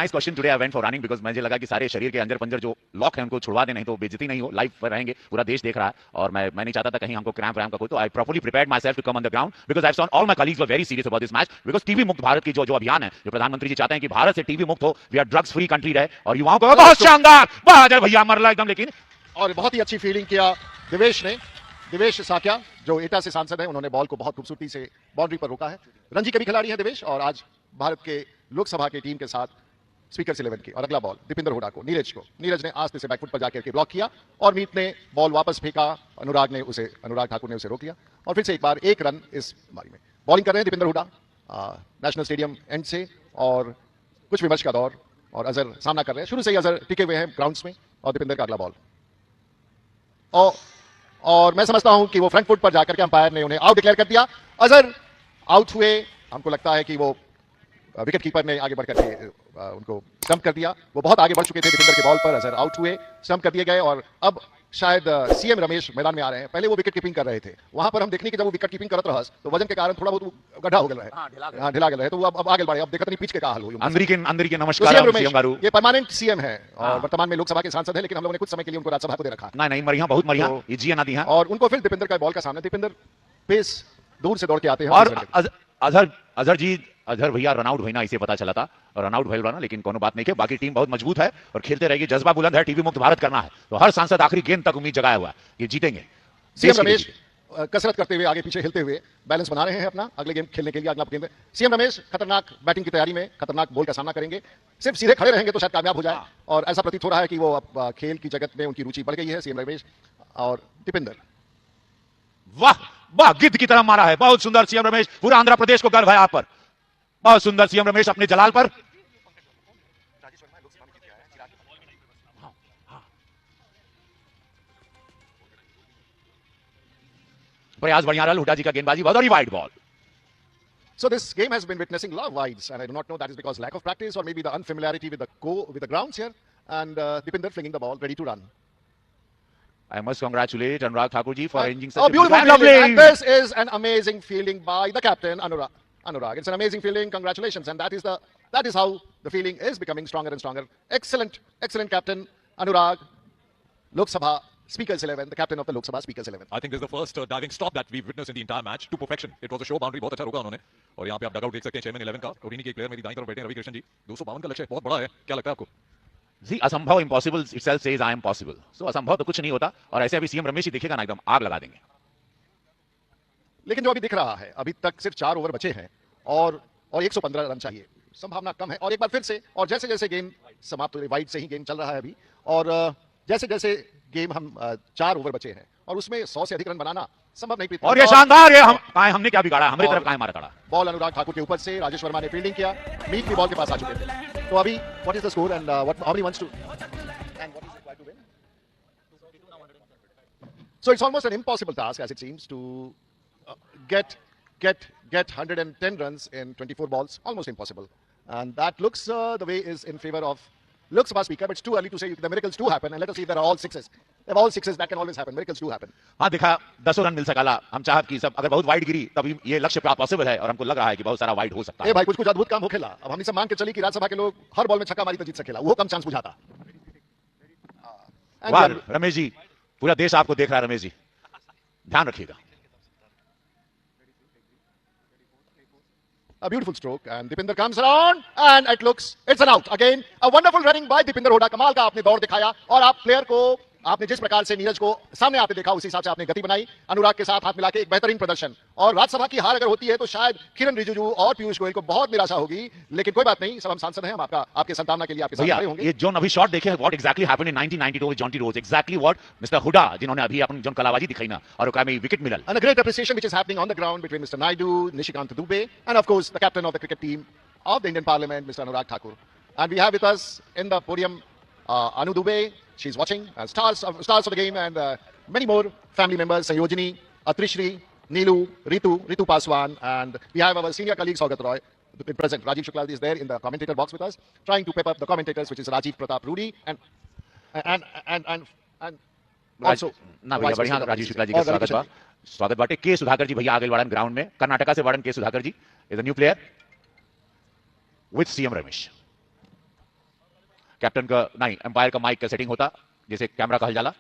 Nice question. Today I went for running because मुझे लगा कि सारे शरीर के अंदर पंजर जो लॉक है उनको छुड़वा दे, नहीं तो बेइज्जती नहीं हो। लाइव पर रहेंगे, पूरा देश देख रहा है और मैं नहीं चाहता था कहीं हमको क्रैम्प का कोई। तो I properly prepared myself to come on the ground because I saw all my colleagues were very serious about this match because TB मुक्त भारत की जो अभियान है, जो प्रधानमंत्री जी चाहते हैं कि भारत से टीबी मुक्त हो, we are drugs free country रहे और युवाओं को बहुत शानदार बहादुर भैया मरला एकदम। लेकिन और बहुत ही अच्छी फील्डिंग किया दिवेश साकिया जो एटा से सांसद है, उन्होंने बॉल को बहुत खूबसूरती से बाउंड्री पर रोका है। रणजी के भी खिलाड़ी हैं दिवेश और आज भारत के लोकसभा के टीम के साथ स्पीकर 11 की। और अगला बॉल दीपिंदर हुडा को नीरज ने आस्ते से बैकफुट पर जाकर के ब्लॉक किया और मीत ने बॉल वापस फेंका, अनुराग ठाकुर ने उसे रोक लिया और फिर से एक बार 1 रन इस बारी में। बॉलिंग कर रहे हैं Deepinder Hooda national stadium end से और कुछ विमर्श का दौर और अजहर सामना कर रहे हैं। शुरू से ही अजहर टिके हुए हैं ग्राउंड्स में और दीपिंदर का अगला बॉल और मैं समझता हूं कि वो फ्रंट फुट पर जाकर के अंपायर ने उन्हें आउट डिक्लेयर कर दिया। अजहर आउट हुए, हमको लगता है कि वो विकेट कीपर ने आगे बढ़कर के उनको स्टंप कर दिया। वो बहुत आगे बढ़ चुके थे दीपिंदर के बॉल पर, अजहर आउट हुए, स्टंप कर दिए गए और अब शायद सीएम रमेश मैदान में आ रहे हैं। पहले वो विकेट कीपिंग कर रहे थे, वहां पर हम देखने की जब वो विकेट कीपिंग करत रहा तो वजन के कारण थोड़ा बहुत गड्ढा हो गया है, हां ढिला गया है, तो वो अब आगे बढ़े। अब देखते नहीं पीछ के का हाल हो। अंदर के नमस्कार सीएम गारू, ये परमानेंट सीएम है और वर्तमान में लोकसभा के सांसद है, लेकिन हम लोगों ने कुछ समय के लिए उनको राज्यसभा को दे रखा। नहीं मरिया बहुत मरिया ये जी ना दी है और उनको फिर दीपिंदर का बॉल का सामने, दीपिंदर पेस दूर से दौड़ के आते हैं और अजहर भैया रनआउट हुई ना, इसे पता चला था रनआउट भइल ना, लेकिन कोनो बात नहीं के। बाकी टीम बहुत मजबूत है और खेलते रहेगी, जज्बा बुलंद है, टीवी मुक्त भारत करना है। तो हर सांसद आखिरी गेंद तक उम्मीद जगाया हुआ है कि जीतेंगे। सीएम रमेश कसरत करते हुए आगे पीछे हिलते हुए बैलेंस बना रहे हैं अपना अगले गेम खेलने के लिए। अगला गेम सीएम रमेश खतरनाक बैटिंग की तैयारी में, खतरनाक बॉल का सामना करेंगे। सिर्फ सीधे खड़े रहेंगे तो शायद कामयाब हो जाए और ऐसा प्रतीत हो रहा है कि वो अब खेल की जगत में उनकी रुचि बढ़ गई है। सीएम रमेश और दीपिंदर, वाह गिद्ध की तरह मारा है, बहुत सुंदर सीएम रमेश। पूरा आंध्र प्रदेश को गर्व है आप पर, बहुत सुंदर सीएम रमेश अपने जलाल पर। प्रयास बढ़िया रहा हुडा जी का गेंदबाजी, बहुत बड़ी wide ball. So this game has been witnessing a lot of wides, and I do not know that is because lack of practice or maybe the unfamiliarity with the grounds here. And Dipinder flinging the ball, ready to run. I must congratulate Anurag Thakur ji for arranging such a beautiful lovely. And this is an amazing fielding by the captain Anurag. It's an amazing fielding. Congratulations, and that is how the fielding is becoming stronger and stronger. Excellent captain Anurag, Lok Sabha Speakers 11, the captain of the Lok Sabha Speakers 11. I think this is the first diving stop that we've witnessed in the entire match to perfection. It was a show boundary, बहुत अच्छा रोका उन्होंने। और यहाँ पे आप dugout देख सकते हैं चेयरमैन 11 का, और इन्हीं के प्लेयर मेरी दाईं तरफ बैठे हैं रवि किशन जी। 252 का लक्ष्य बहुत बड़ा है, क्या लगता है आपको? जी असंभव impossible itself says I am possible. So असंभव तो कुछ नहीं होता और ऐसे अभी सीएम रमेश ही दिखेगा ना, एकदम आग लगा देंगे। लेकिन जो अभी दिख रहा है, अभी तक सिर्फ 4 ओवर बचे हैं और 115 रन चाहिए। संभावना कम है। और एक बार फिर से, और जैसे जैसे गेम समाप्त हो रही, वाइड से ही गेम चल रहा है अभी, और जैसे जैसे गेम हम 4 ओवर बचे हैं और उसमें 100 से अधिक रन बनाना संभव नहीं। और ये शानदार, ये हमने क्या बिगाड़ा, हमारी तरफ कहां मारा कड़ा। बॉल अनुराग ठाकुर के ऊपर से राजेश वर्मा ने फील्डिंग किया, मीत भी बॉल के पास आ चुके थे। तो अभी what is the score and what how many wants to and what is required to win? So it's almost an impossible task, as it seems, to get 110 runs in 24 balls. Almost impossible, and that looks the way is in favor of Lok Sabha Speaker. But it's too early to say. The miracles do happen, and let us see if there are all sixes. If all sixes, that can always happen. Miracles do happen. हाँ देखा, 10 run मिल सकाला। हम चाहत कि सब अगर बहुत wide गिरी तभी ये लक्ष्य प्राप्त पॉसिबल है, और हमको लग रहा है कि बहुत सारा वाइड हो सकता है। ए भाई, कुछ अद्भुत काम हो खेला। अब हमने सब मान के चली कि राज्यसभा के लोग हर बॉल में छक्का मारी तो जीत सकेला, वो कम चांस बुझाता। वाह रमेश जी, पूरा देश आपको देख रहा है रमेश जी, ध्यान रखिएगा। A beautiful stroke, and Dipinder comes around, and it looks it's an out again. A wonderful running by Dipinder Hoda. कमाल का आपने दौड़ दिखाया, और आप प्लेयर को आपने जिस प्रकार से नीरज को सामने आते देखा उसी हिसाब से आपने गति बनाई। अनुराग के साथ हाथ मिला के एक बेहतरीन प्रदर्शन। और राज्यसभा की हार अगर होती है तो शायद किरण रिजिजू और पीयूष गोयल को बहुत निराशा होगी, लेकिन कोई बात नहीं, सब हम सांसद हैं, हम आपके संतावना के लिए आपके साथ खड़े होंगे। ये जोन अभी शॉट देखे, what exactly happened in 1992 with Jonty Rhodes, exactly what Mr Hooda जिन्होंने अभी अपनी जोन कलाबाजी दिखाई ना, और ओका में विकेट मिलल। And a great appreciation which is happening on the ground between Mr. Naidu, Nishikant Dubey, and of course the captain of the cricket team of the Indian Parliament, Mr. Anurag Thakur. And we have with us in the podium Anu Dubey, she's watching, stars of the game, and many more family members, Sayojini, Atrishri, Neelu, Ritu Paswan, and we have our senior colleague Saugat Roy present. Rajiv Shukla is there in the commentator box with us, trying to pep up the commentators, which is Rajiv Pratap Rudy, and also ना भैया बढ़िया, राजीव शुक्ला जी का स्वागत बाटे। के सुधाकर जी भैया आगे बढ़न ग्राउंड में, कर्नाटका से बढ़न के Sudhakar ji is a new player with CM Ramesh. Captain का नहीं, एम्पायर का माइक का सेटिंग होता जैसे कैमरा कहल जाला,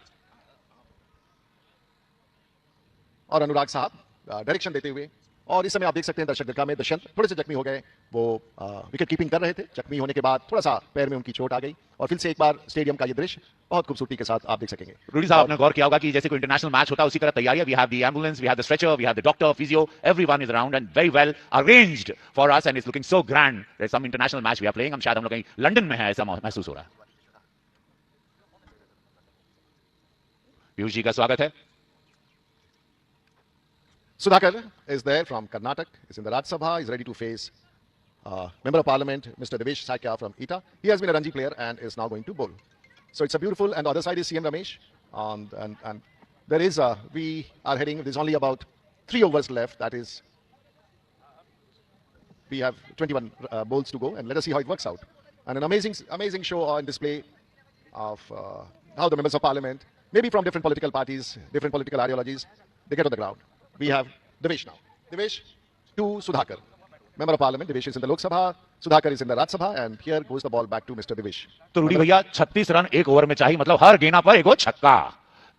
और अनुराग साहब डायरेक्शन देते हुए, और इस समय आप देख सकते हैं दर्शक दरगाह में दर्शन थोड़े से जख्मी हो गए, वो विकेट कीपिंग कर रहे थे। जख्मी होने के बाद थोड़ा सा पैर में उनकी चोट आ गई, और फिर से एक बार स्टेडियम का ये दृश्य बहुत खूबसूरती के साथ आप देख सकेंगे। रूडी साहब आपने गौर किया होगा कि जैसे कोई इंटरनेशनल मैच होता है उसी तरह तैयारियां, we have the ambulance, we have the stretcher, we have the doctor, physio, everyone is around and very well arranged for us, and it's looking so grand that some international match we are playing. हम शायद हम लोग कहीं London में है ऐसा महसूस हो रहा है। पीयूष जी का स्वागत है। Sudhakar is there from Karnataka, is in the Rajya Sabha, is ready to face Member of Parliament Mr. Devesh Sakya from ETA. He has been a Ranji player and is now going to bowl. So it's a beautiful, and the other side is CM Ramesh, and there is we are heading, there's only about 3 overs left, that is we have 21 bowls to go, and let us see how it works out. And an amazing show on display of how the members of Parliament, maybe from different political parties, different political ideologies, they get on the ground. We have Devesh now. Devesh to Sudhakar. Member of Parliament, Devesh is in the Lok Sabha, Sudhakar is in the Rajya Sabha, and here goes the ball back to Mr. Devesh. तो रूडी भैया 36 run एक over में चाहिए, मतलब हर गेना पर एक छक्का।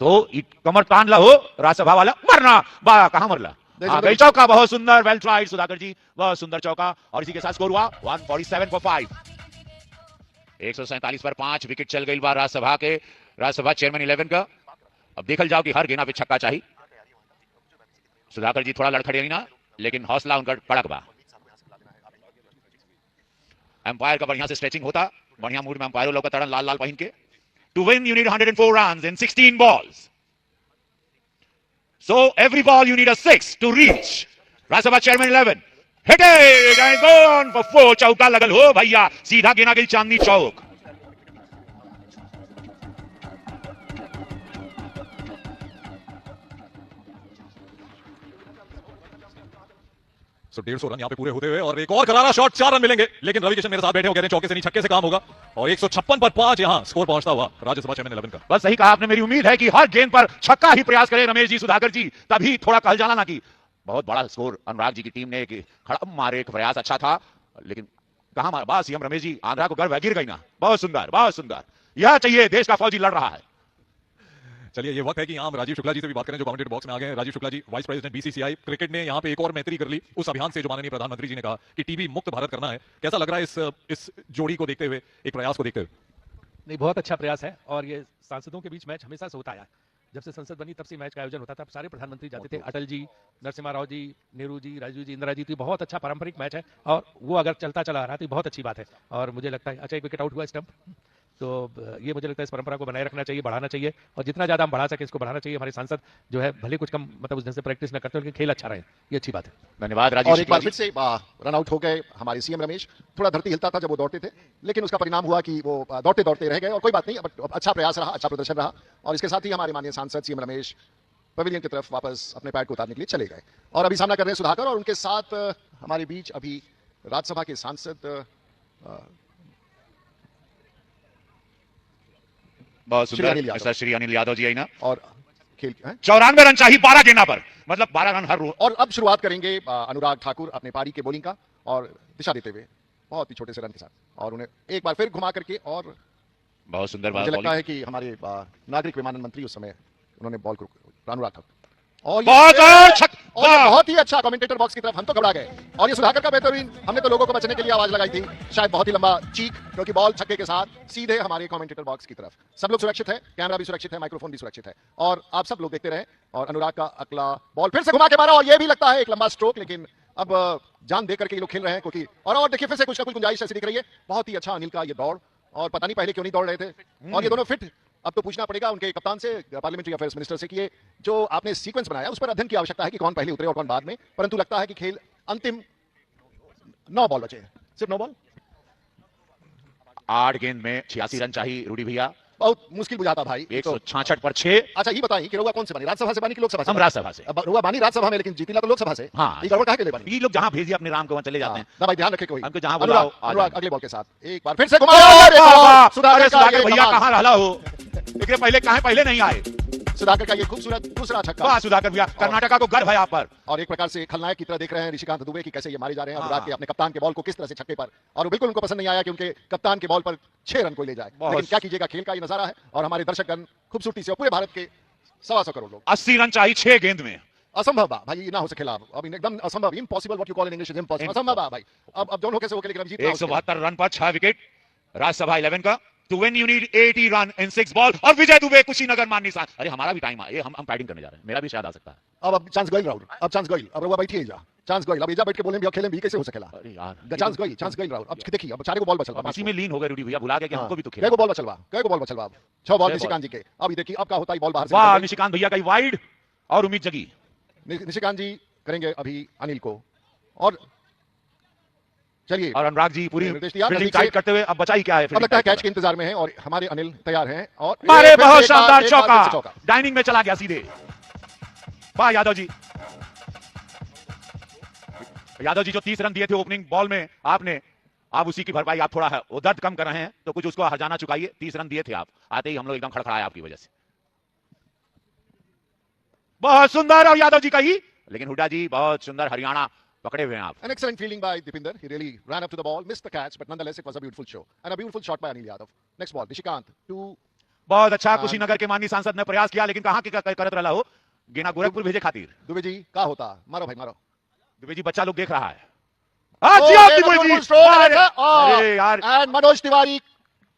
तो कमर तान ला हो राज्यसभा वाला, मरना बा कहां मरला, आ गई चौका, बहुत सुंदर, वेल ट्राइड सुधाकर जी, बहुत सुंदर चौका। और इसी के साथ स्कोर हुआ 147 for 5, 147 पर 5 विकेट चल गई बार राज्यसभा चेयरमैन 11 का। अब देखल जाओ कि हर गेना पे छक्का चाहिए। सुधाकर जी थोड़ा लड़खड़े ना, लेकिन हौसला उनका कड़क बा। एम्पायर का बढ़िया से स्ट्रेचिंग होता, बढ़िया मूड में एम्पायर लोग का तड़न लाल लाल पहन के। To win you need 104 runs in 16 balls, so every ball you need a 6 to reach. Rajya Sabha chairman 11 hit it and gone for 4, चौका लगल हो भैया, सीधा गेना गई चांदनी चौक। सो 150 रन यहाँ पे पूरे होते हुए, और एक और करारा शॉट, 4 रन मिलेंगे, लेकिन रवि किशन मेरे साथ बैठे हो, कह रहे हैं चौके से नहीं छक्के से काम होगा, और 156 पर 5 यहाँ स्कोर पहुंचता हुआ राज्यसभा चेयरमैन 11 का। बस सही कहा आपने, मेरी उम्मीद है कि हर गेंद पर छक्का ही प्रयास करें रमेश जी, सुधाकर जी, तभी थोड़ा कहल जाना ना कि बहुत बड़ा स्कोर अनुराग जी की टीम ने खड़ा मारे, एक प्रयास अच्छा था, लेकिन कहां मारा। बस सीएम रमेश जी, आंध्रा को गर्व है, गिर गई ना, बहुत सुंदर बहुत सुंदर। यह चाहिए, देश का फौजी लड़ रहा है। चलिए ये वक्त है कि हम राजीव शुक्ला जी से भी बात करें, जो कमेंटेटर बॉक्स में आ गए हैं। Rajiv Shukla ji, vice president BCCI, cricket ने यहाँ पे एक और मैत्री कर ली उस अभियान से जो माननीय प्रधानमंत्री जी ने कहा कि टीबी मुक्त भारत करना है। कैसा लग रहा है इस जोड़ी को देखते हुए, एक प्रयास को देखते हुए? नहीं, बहुत अच्छा प्रयास है, और ये सांसदों के बीच मैच हमेशा से होता है। जब से संसद बनी तब से मैच का आयोजन होता था, सारे प्रधानमंत्री जाते थे, अटल जी, नरसिम्हा राव जी, नेहरू जी, राजीव जी, इंदिरा जी, तो बहुत अच्छा पारंपरिक मैच है और वो अगर चलता चला आ रहा है तो बहुत अच्छी बात है। और मुझे लगता है अच्छा एक विकेट आउट हुआ स्टंप, तो ये मुझे लगता है इस परंपरा को बनाए रखना चाहिए, बढ़ाना चाहिए और जितना ज्यादा हम बढ़ा सके इसको बढ़ाना चाहिए। हमारे सांसद जो है भले कुछ कम मतलब उस ढंग से प्रैक्टिस न करते लेकिन खेल अच्छा रहे, ये अच्छी बात है। धन्यवाद राजीव और एक बार शुक्ला फिर जी। से रन आउट हो गए हमारे सीएम रमेश। थोड़ा धरती हिलता था जब वो दौड़ते थे, लेकिन उसका परिणाम हुआ कि वो दौड़ते दौड़ते रह गए और कोई बात नहीं, अब अच्छा प्रयास रहा, अच्छा प्रदर्शन रहा। और इसके साथ ही हमारे माननीय सांसद सीएम रमेश पवेलियन की तरफ वापस अपने पैड को उतारने के लिए चले गए और अभी सामना कर रहे हैं सुधाकर और उनके साथ हमारे बीच अभी राज्यसभा के सांसद बहुत श्री अनिल सुंदर यादव। मिस्टर श्री अनिल यादव जी आई ना। और खेल 94 रन चाहिए 12 गेंदा पर, मतलब 12 रन हर रोज। और अब शुरुआत करेंगे अनुराग ठाकुर अपने पारी के बॉलिंग का और दिशा देते हुए बहुत ही छोटे से रन के साथ, और उन्हें एक बार फिर घुमा करके, और बहुत सुंदर मुझे लगता बॉलिंग। है कि हमारे नागरिक विमानन मंत्री उस समय उन्होंने बॉल को अनुराग ठाकुर और बहुत और ये बहुत ही अच्छा कमेंटेटर बॉक्स की तरफ, हम तो घबरा गए। और ये सुधाकर का बेहतरीन, हमने तो लोगों को बचने के लिए आवाज लगाई थी, शायद बहुत ही लंबा चीख, क्योंकि बॉल छक्के के साथ सीधे हमारे कमेंटेटर बॉक्स की तरफ। सब लोग सुरक्षित है, कैमरा भी सुरक्षित है, माइक्रोफोन भी सुरक्षित है और आप सब लोग देखते रहे। और अनुराग का अगला बॉल फिर से घुमा के मारा और ये भी लगता है एक लंबा स्ट्रोक, लेकिन अब जान देकर के ये लोग खेल रहे हैं, क्योंकि और देखिए फिर से कुछ ना कुछ गुंजाइश ऐसी दिख रही है। बहुत ही अच्छा अनिल का ये दौड़, और पता नहीं पहले क्यों नहीं दौड़ रहे थे। और ये दोनों फिट, अब तो पूछना पड़ेगा उनके कप्तान से, पार्लियामेंट्री अफेयर्स मिनिस्टर से, कि ये जो आपने सीक्वेंस बनाया उस पर अध्ययन की आवश्यकता है कि कौन पहले उतरे और कौन बाद में। परंतु लगता है कि खेल अंतिम 9 बॉल बचे हैं, सिर्फ 9 बॉल। 8 गेंद में 86 रन चाहिए रूडी भैया। बहुत मुश्किल बुझाता भाई। 166 पर 6। अच्छा ये बताइए कि रउआ कौन से बनी, राज्यसभा से बनी कि लोकसभा से? हम राज्यसभा से। अब रउआ बनी राज्यसभा में, लेकिन जीतीला तो लोकसभा से। हाँ। ये गड़बड़ काहे के लिए बनी? ये लोग जहां भेजिए अपने राम को वहां चले जाते हैं। ना भाई ध्यान रखे कोई। हमको जहां बुलाओ आ अनुराग जाएं। अगले बॉल के साथ एक बार फिर से अरे घुमाया। सुधाकर भैया कहां रहला हो, एकरे पहले कहां पहले नहीं आए। सुधाकर का ये खूबसूरत दूसरा छक्का। वाह सुधाकर भैया, कर्नाटका को गर्व है आप पर। और एक प्रकार से खलनायक की तरह देख रहे हैं निशिकांत दुबे की कैसे ये मारे जा रहे हैं अनुराग के अपने कप्तान के बॉल को किस तरह से छक्के पर, और बिल्कुल उनको पसंद नहीं आया कि उनके कप्तान के बॉल पर 6 रन कोई ले जाए। लेकिन क्या कीजिएगा, खेल का ये नजारा है और हमारे दर्शकगण खूबसूरती से, पूरे भारत के 125 करोड़ लोग। 80 रन चाहिए 6 गेंद में। असंभव बा भाई, ना हो सकेला अब एकदम असंभव, impossible, what you call in English is impossible, असंभव बा भाई। अब दोनों कैसे हो के, लेकिन अब जीतना 172 रन पर 6 विकेट राज्यसभा 11 का। To win you need 80 run in 6 ball. और विजय दुबे कुशीनगर मान निशान। अरे हमारा भी टाइम है, हम बैटिंग करने जा रहे हैं, मेरा भी शायद आ सकता है। अब चांस गई राहुल, अब चांस गई, अब रउआ बैठिए जा, चांस गई, अब इजा बैठ के बोलें भी और खेलें भी, कैसे हो सकेला? अरे यार चांस गई राहुल। अब देखिए अब 4 को बॉल बचल बा, इसी में लीन हो गए रूडी भैया, भुला गए कि हमको भी तो कई खेलना। को बॉल बचल बा, कई को बॉल बचल बा, 6 बॉल छह निशिकांत जी के। अब ये देखिए अब क्या होता है, बॉल बाहर से वाह निकल गई। निशिकांत भैया का वाइड और उम्मीद जगी। निशिकांत जी करेंगे अभी अनिल को, और चलिए और अनुराग जी पूरी निर्देश दिया, फील्डिंग नजदीक टाइट से। करते हुए अब बचा ही क्या है। अब लगता है fielding कैच के इंतजार में है और हमारे अनिल तैयार हैं, और मारे एक बहुत फिर से शानदार एक बार फिर से चौका, डाइनिंग में चला गया सीधे। वाह यादव जी, यादव जी जो 30 रन दिए थे ओपनिंग बॉल में आपने, आप उसी की भरपाई, आप थोड़ा है वो दर्द कम कर रहे हैं तो कुछ उसको हर्जाना चुकाइए। 30 रन दिए थे आप, आते ही हम लोग एकदम खड़खड़ाए आपकी वजह से। बहुत सुंदर और यादव जी का ही, लेकिन हुड्डा जी बहुत सुंदर हरियाणा पकड़े हुए हैं आप। An excellent fielding by Dipinder. He really ran up to the ball, missed the catch, but nonetheless it was a beautiful show and a beautiful shot by Anil Yadav. Next ball, Nishikant to बहुत अच्छा कुशीनगर के माननीय सांसद ने प्रयास किया, लेकिन कहां की करत रहा हो, गेना गोरखपुर भेजे खातिर। दुबे जी, क्या होता? मारो भाई मारो। दुबे जी बच्चा लोग देख रहा है। Oh, जी, आप there's a Dubey beautiful ji. stroke, अरे अरे यार, and Manoj Tiwari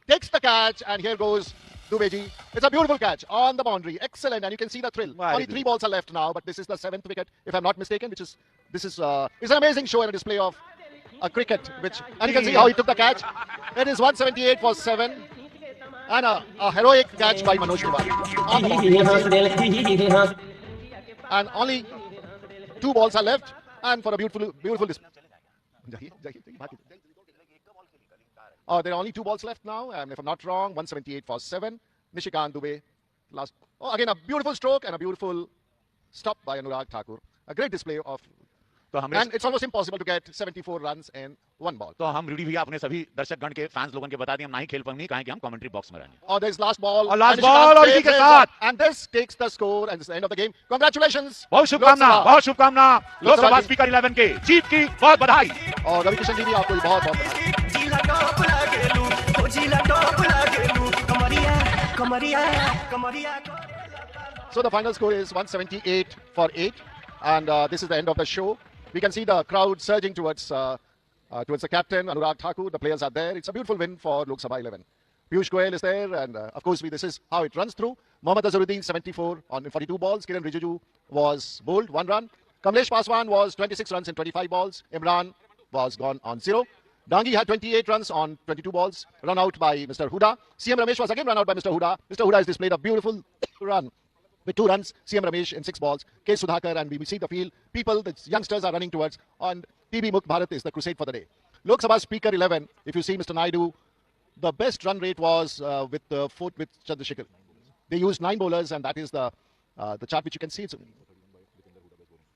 takes the catch, and here goes Dubey ji. It's a beautiful catch on the boundary, excellent, and you can see the thrill. Very Only good. 3 balls are left now, but this is the 7th wicket, if I'm not mistaken, which is it's an amazing show and a display of cricket, which, and you can see how he took the catch. It is 178 for 7, and a heroic catch by Manoj Tiwari on the boundary. And only 2 balls are left, and for a beautiful display. There are only 2 balls left now, and if I'm not wrong, 178 for 7. Nishikant Dubey, last. Oh, again a beautiful stroke and a beautiful stop by Anurag Thakur. A great display of. तो हमने And it's almost impossible to get 74 runs in 1 ball. तो हम रूडी भैया अपने सभी दर्शक गण के फैंस लोगों के बता दें, हम नहीं खेल पाएंगे, कहें कि हम कमेंट्री बॉक्स में रहेंगे। Oh, there's last ball. और last And Nishikant ball और इसी saves के it, साथ। and this takes the score, and it's the end of the game. Congratulations. बहुत शुभकामना, लोकसभा। बहुत शुभकामना लोकसभा लोकसभा स्पीकर 11 के जीत की बहुत बधाई। और रवि किशन जी भी आपको बहुत बहुत बधाई। So the final score is 178 for 8, and this is the end of the show. We can see the crowd surging towards the captain Anurag Thakur. The players are there. It's a beautiful win for Lok Sabha 11. Piyush Goyal is there, and of course, this is how it runs through. Mohammad Azharuddin 74 on 42 balls. Kiren Rijiju was bowled 1 run. Kamlesh Paswan was 26 runs in 25 balls. Imran was gone on 0. Dangi had 28 runs on 22 balls, run out by Mr. Huda. CM Ramesh was again run out by Mr. Huda. Mr. Huda has displayed a beautiful run with 2 runs. CM Ramesh in 6 balls. K. Sudhakar, and we will see the field. People, the youngsters are running towards, and TB Mukt Bharat is the crusade for the day. Lok Sabha Speaker 11, if you see Mr. Naidu, the best run rate was with Chandrasekhar. They used 9 bowlers, and that is the chart which you can see. It's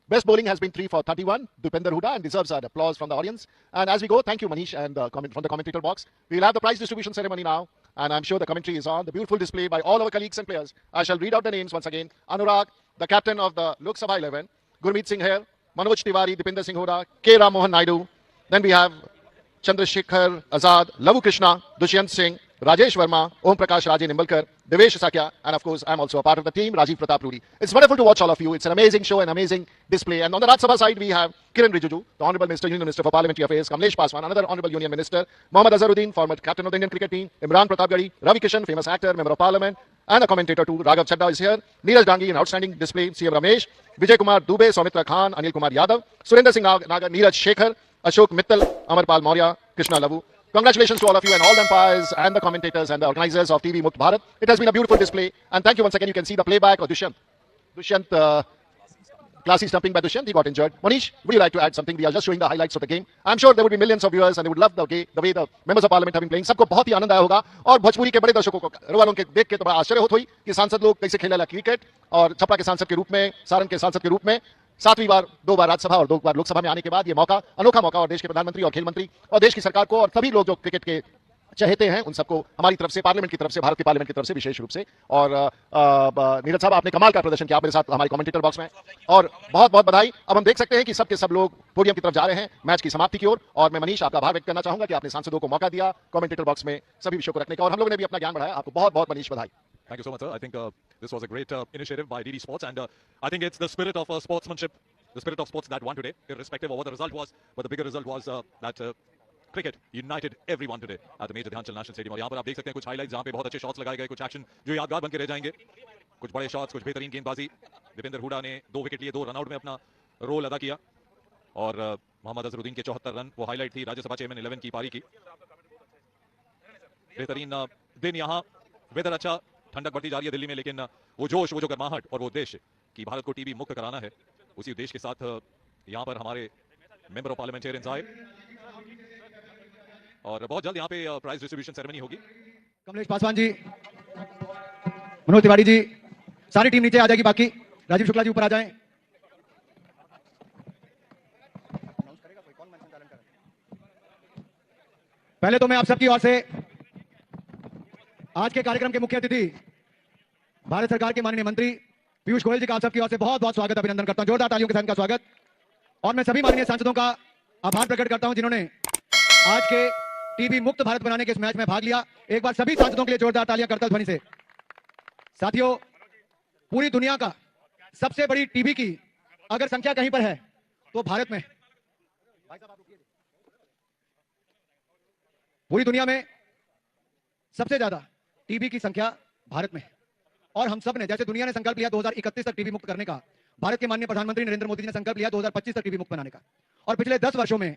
best bowling has been 3 for 31, Dupender Huda, and deserves an applause from the audience. And as we go, thank you Manish and from the commentator box. We will have the prize distribution ceremony now, and I'm sure the commentary is on. The beautiful display by all our colleagues and players. I shall read out the names once again. Anurag, the captain of the Lok Sabha 11, Gurmeet Singh here, Manoj Tiwari, Dipinder Singh Huda, K. Ram Mohan Naidu. Then we have Chandrasekhar Azad, Lavu Krishna, Dushyant Singh, Rajesh Verma, Om Prakash Raje Nimbalkar, Devesh Sakya, and of course, I'm also a part of the team, Rajiv Pratap Rudi. It's wonderful to watch all of you. It's an amazing show, an amazing display. And on the Rajya Sabha side, we have Kiren Rijiju, the Honorable Union Minister for Parliamentary Affairs, Kamlesh Paswan, another Honorable Union Minister, Mohammad Azharuddin, former captain of the Indian cricket team, Imran Pratapgarhi, Ravi Kishan, famous actor, member of Parliament, and a commentator too, Raghav Chadda is here, Neeraj Dangi, an outstanding display, CM Ramesh, Vijay Kumar Dubey, Soumitra Khan, Anil Kumar Yadav, Surinder Singh Nagar, Neeraj Shekhar, Ashok Mittal, Amarpal Maurya, Krishna Lavu. Congratulations to all of you and all the umpires and the commentators and the organizers of TV Mukt Bharat. It has been a beautiful display, and thank you once again. You can see the playback of Dushyant. Classy stumping by Dushyant. He got injured. Manish, would you like to add something? We are just showing the highlights of the game. I'm sure there would be millions of viewers and they would love the way the members of parliament have been playing. सबको बहुत ही आनंद आया होगा और भोजपुरी के बड़े दर्शकों को वालों के देख के तो बड़ा आश्चर्य होता हुई कि सांसद लोग कैसे खेले क्रिकेट और छपरा के सांसद के रूप में, सारण के सांसद के रूप में 7वीं बार 2 बार राज्यसभा और 2 बार लोकसभा में आने के बाद ये मौका, अनोखा मौका, और देश के प्रधानमंत्री और खेल मंत्री और देश की सरकार को और सभी लोग जो क्रिकेट के चाहते हैं उन सबको हमारी तरफ से, पार्लियामेंट की तरफ से, भारत के पार्लियामेंट की तरफ से विशेष रूप से। और नीरज साहब, आपने कमाल का प्रदर्शन किया मेरे साथ हमारे कमेंटेटर बॉक्स में, और बहुत बहुत बधाई। अब हम देख सकते हैं कि सब के सब लोग पोडियम की तरफ जा रहे हैं मैच की समाप्ति की ओर, और मैं मनीष आपका आभार व्यक्त करना चाहूंगा कि आपने सांसदों को मौका दिया कमेंटेटर बॉक्स में सभी विषयों को रखने का, और हम लोगों ने भी अपना ज्ञान बढ़ाया। आपको बहुत बहुत मनीष बधाई। Thank you so much, sir. I think this was a great initiative by DD Sports, and I think it's the spirit of sportsmanship, the spirit of sports that won today, irrespective of what the result was. But the bigger result was that cricket united everyone today at the Major Dhyanchand National Stadium. और यहाँ पर आप देख सकते हैं कुछ highlights जहाँ पे बहुत अच्छे शॉट्स लगाए गए, कुछ एक्शन जो यादगार बन के रह जाएंगे, कुछ बड़े शॉट्स, कुछ बेहतरीन गेंदबाजी। दीपेंद्र हुडा ने 2 विकेट लिए, 2 रनआउट में अपना रोल अदा किया, और मोहम्मद अजहरुद्दीन के 74 रन वो हाईलाइट थी राज्यसभा चेयरमैन 11 की पारी की। बेहतरीन दिन, यहाँ वेदर अच्छा, ठंडक बढ़ती जा रही है दिल्ली में, लेकिन वो जोश, वो जो गर्माहट और वो उद्देश्य कि भारत को टीबी मुक्त कराना है, उसी उद्देश्य के साथ यहाँ पर हमारे मेंबर ऑफ पार्लियामेंटेरियंस आए, और बहुत जल्द यहाँ पे प्राइज डिस्ट्रीब्यूशन सेरेमनी होगी। कमलेश पासवान जी, मनोज तिवारी जी, सारी टीम नीचे आ जाएगी, बाकी राजीव शुक्ला जी ऊपर आ जाएं। पहले तो मैं आप सबकी ओर से आज के कार्यक्रम के मुख्य अतिथि भारत सरकार के माननीय मंत्री पीयूष गोयल जी का आप सबकी ओर से बहुत बहुत स्वागत, अभिनंदन करता हूं, जोरदार तालियों के साथ इनका स्वागत। और मैं सभी माननीय सांसदों का आभार प्रकट करता हूं जिन्होंने आज के टीबी मुक्त भारत बनाने के इस मैच में भाग लिया। एक बार सभी सांसदों के लिए जोरदार तालियां करतल ध्वनि से। साथियों, पूरी दुनिया का सबसे बड़ी टीबी की अगर संख्या कहीं पर है तो भारत में। पूरी दुनिया में सबसे ज्यादा टीबी की संख्या भारत में है, और हम सब ने, जैसे दुनिया ने संकल्प लिया 2031 तक टीबी मुक्त करने का, भारत के माननीय प्रधानमंत्री नरेंद्र मोदी जी ने संकल्प लिया 2025 तक टीबी मुक्त बनाने का, और पिछले 10 वर्षों में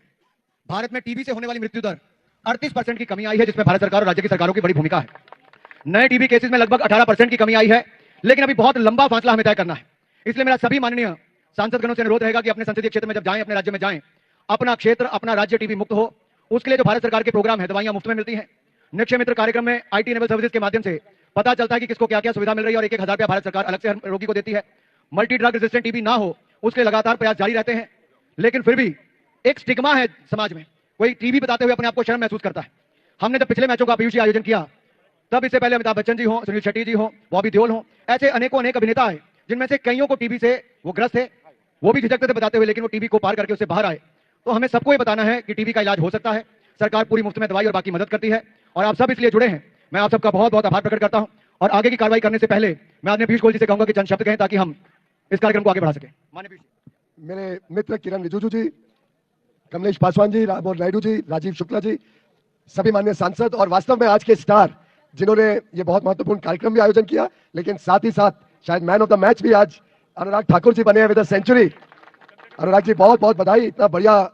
भारत में टीबी से होने वाली मृत्यु दर 38% की कमी आई है, जिसमें भारत सरकार और राज्य की सरकारों की बड़ी भूमिका है। नए टीबी केसेस में लगभग 18% की कमी आई है, लेकिन अभी बहुत लंबा फासला हमें तय करना है। इसलिए मेरा सभी माननीय सांसदगणों से अनुरोध रहेगा कि अपने संसदीय क्षेत्र में जब जाएं, अपने राज्य में जाएं, अपना क्षेत्र, अपना राज्य टीबी मुक्त हो, उसके लिए जो भारत सरकार के प्रोग्राम है, दवाइयां मुफ्त में मिलती हैं। निक्षय मित्र कार्यक्रम में IT इनेबल सर्विसेज के माध्यम से पता चलता है कि किसको क्या क्या सुविधा मिल रही है, और 1,000 रुपया भारत सरकार अलग से हर रोगी को देती है। मल्टी ड्रग रेजिस्टेंट टीबी ना हो उसके लिए लगातार प्रयास जारी रहते हैं, लेकिन फिर भी एक स्टिग्मा है समाज में, कोई टीबी बताते हुए अपने आप को शर्म महसूस करता है। हमने जब पिछले मैचों का पीयूष आयोजन किया, तब इससे पहले अमिताभ बच्चन जी हो, सुनील शेट्टी जी हो, बॉबी देओल हो, ऐसे अनेकों अनेक अभिनेता है जिनमें से कईयों को टीबी से वो ग्रस्त थे, वो भी झिझकते थे बताते हुए, लेकिन वो टीबी को पार करके उससे बाहर आए। तो हमें सबको ये बताना है कि टीबी का इलाज हो सकता है, सरकार पूरी मुफ्त में दवाई और बाकी मदद करती है, और आप सब इसलिए जुड़े हैं। मैं आप सबका बहुत बहुत आभार प्रकट करता हूं, और आगे की कार्रवाई करने से पहले मैं अपने पीयूष गोयल जी से कहूंगा कि चंद शब्द कहें ताकि हम इस कार्यक्रम को आगे बढ़ा सकें। माननीय पीयूष, मेरे मित्र किरण रिजिजू जी, कमलेश पासवान जी, राममोहन नायडू जी, राजीव शुक्ला जी, सभी माननीय सांसद, और वास्तव में आज के स्टार जिन्होंने ये बहुत महत्वपूर्ण कार्यक्रम भी आयोजन किया, लेकिन साथ ही साथ शायद मैन ऑफ द मैच भी आज अनुराग ठाकुर जी बने हैं with a century. Anurag ji बहुत बहुत बधाई, इतना बढ़िया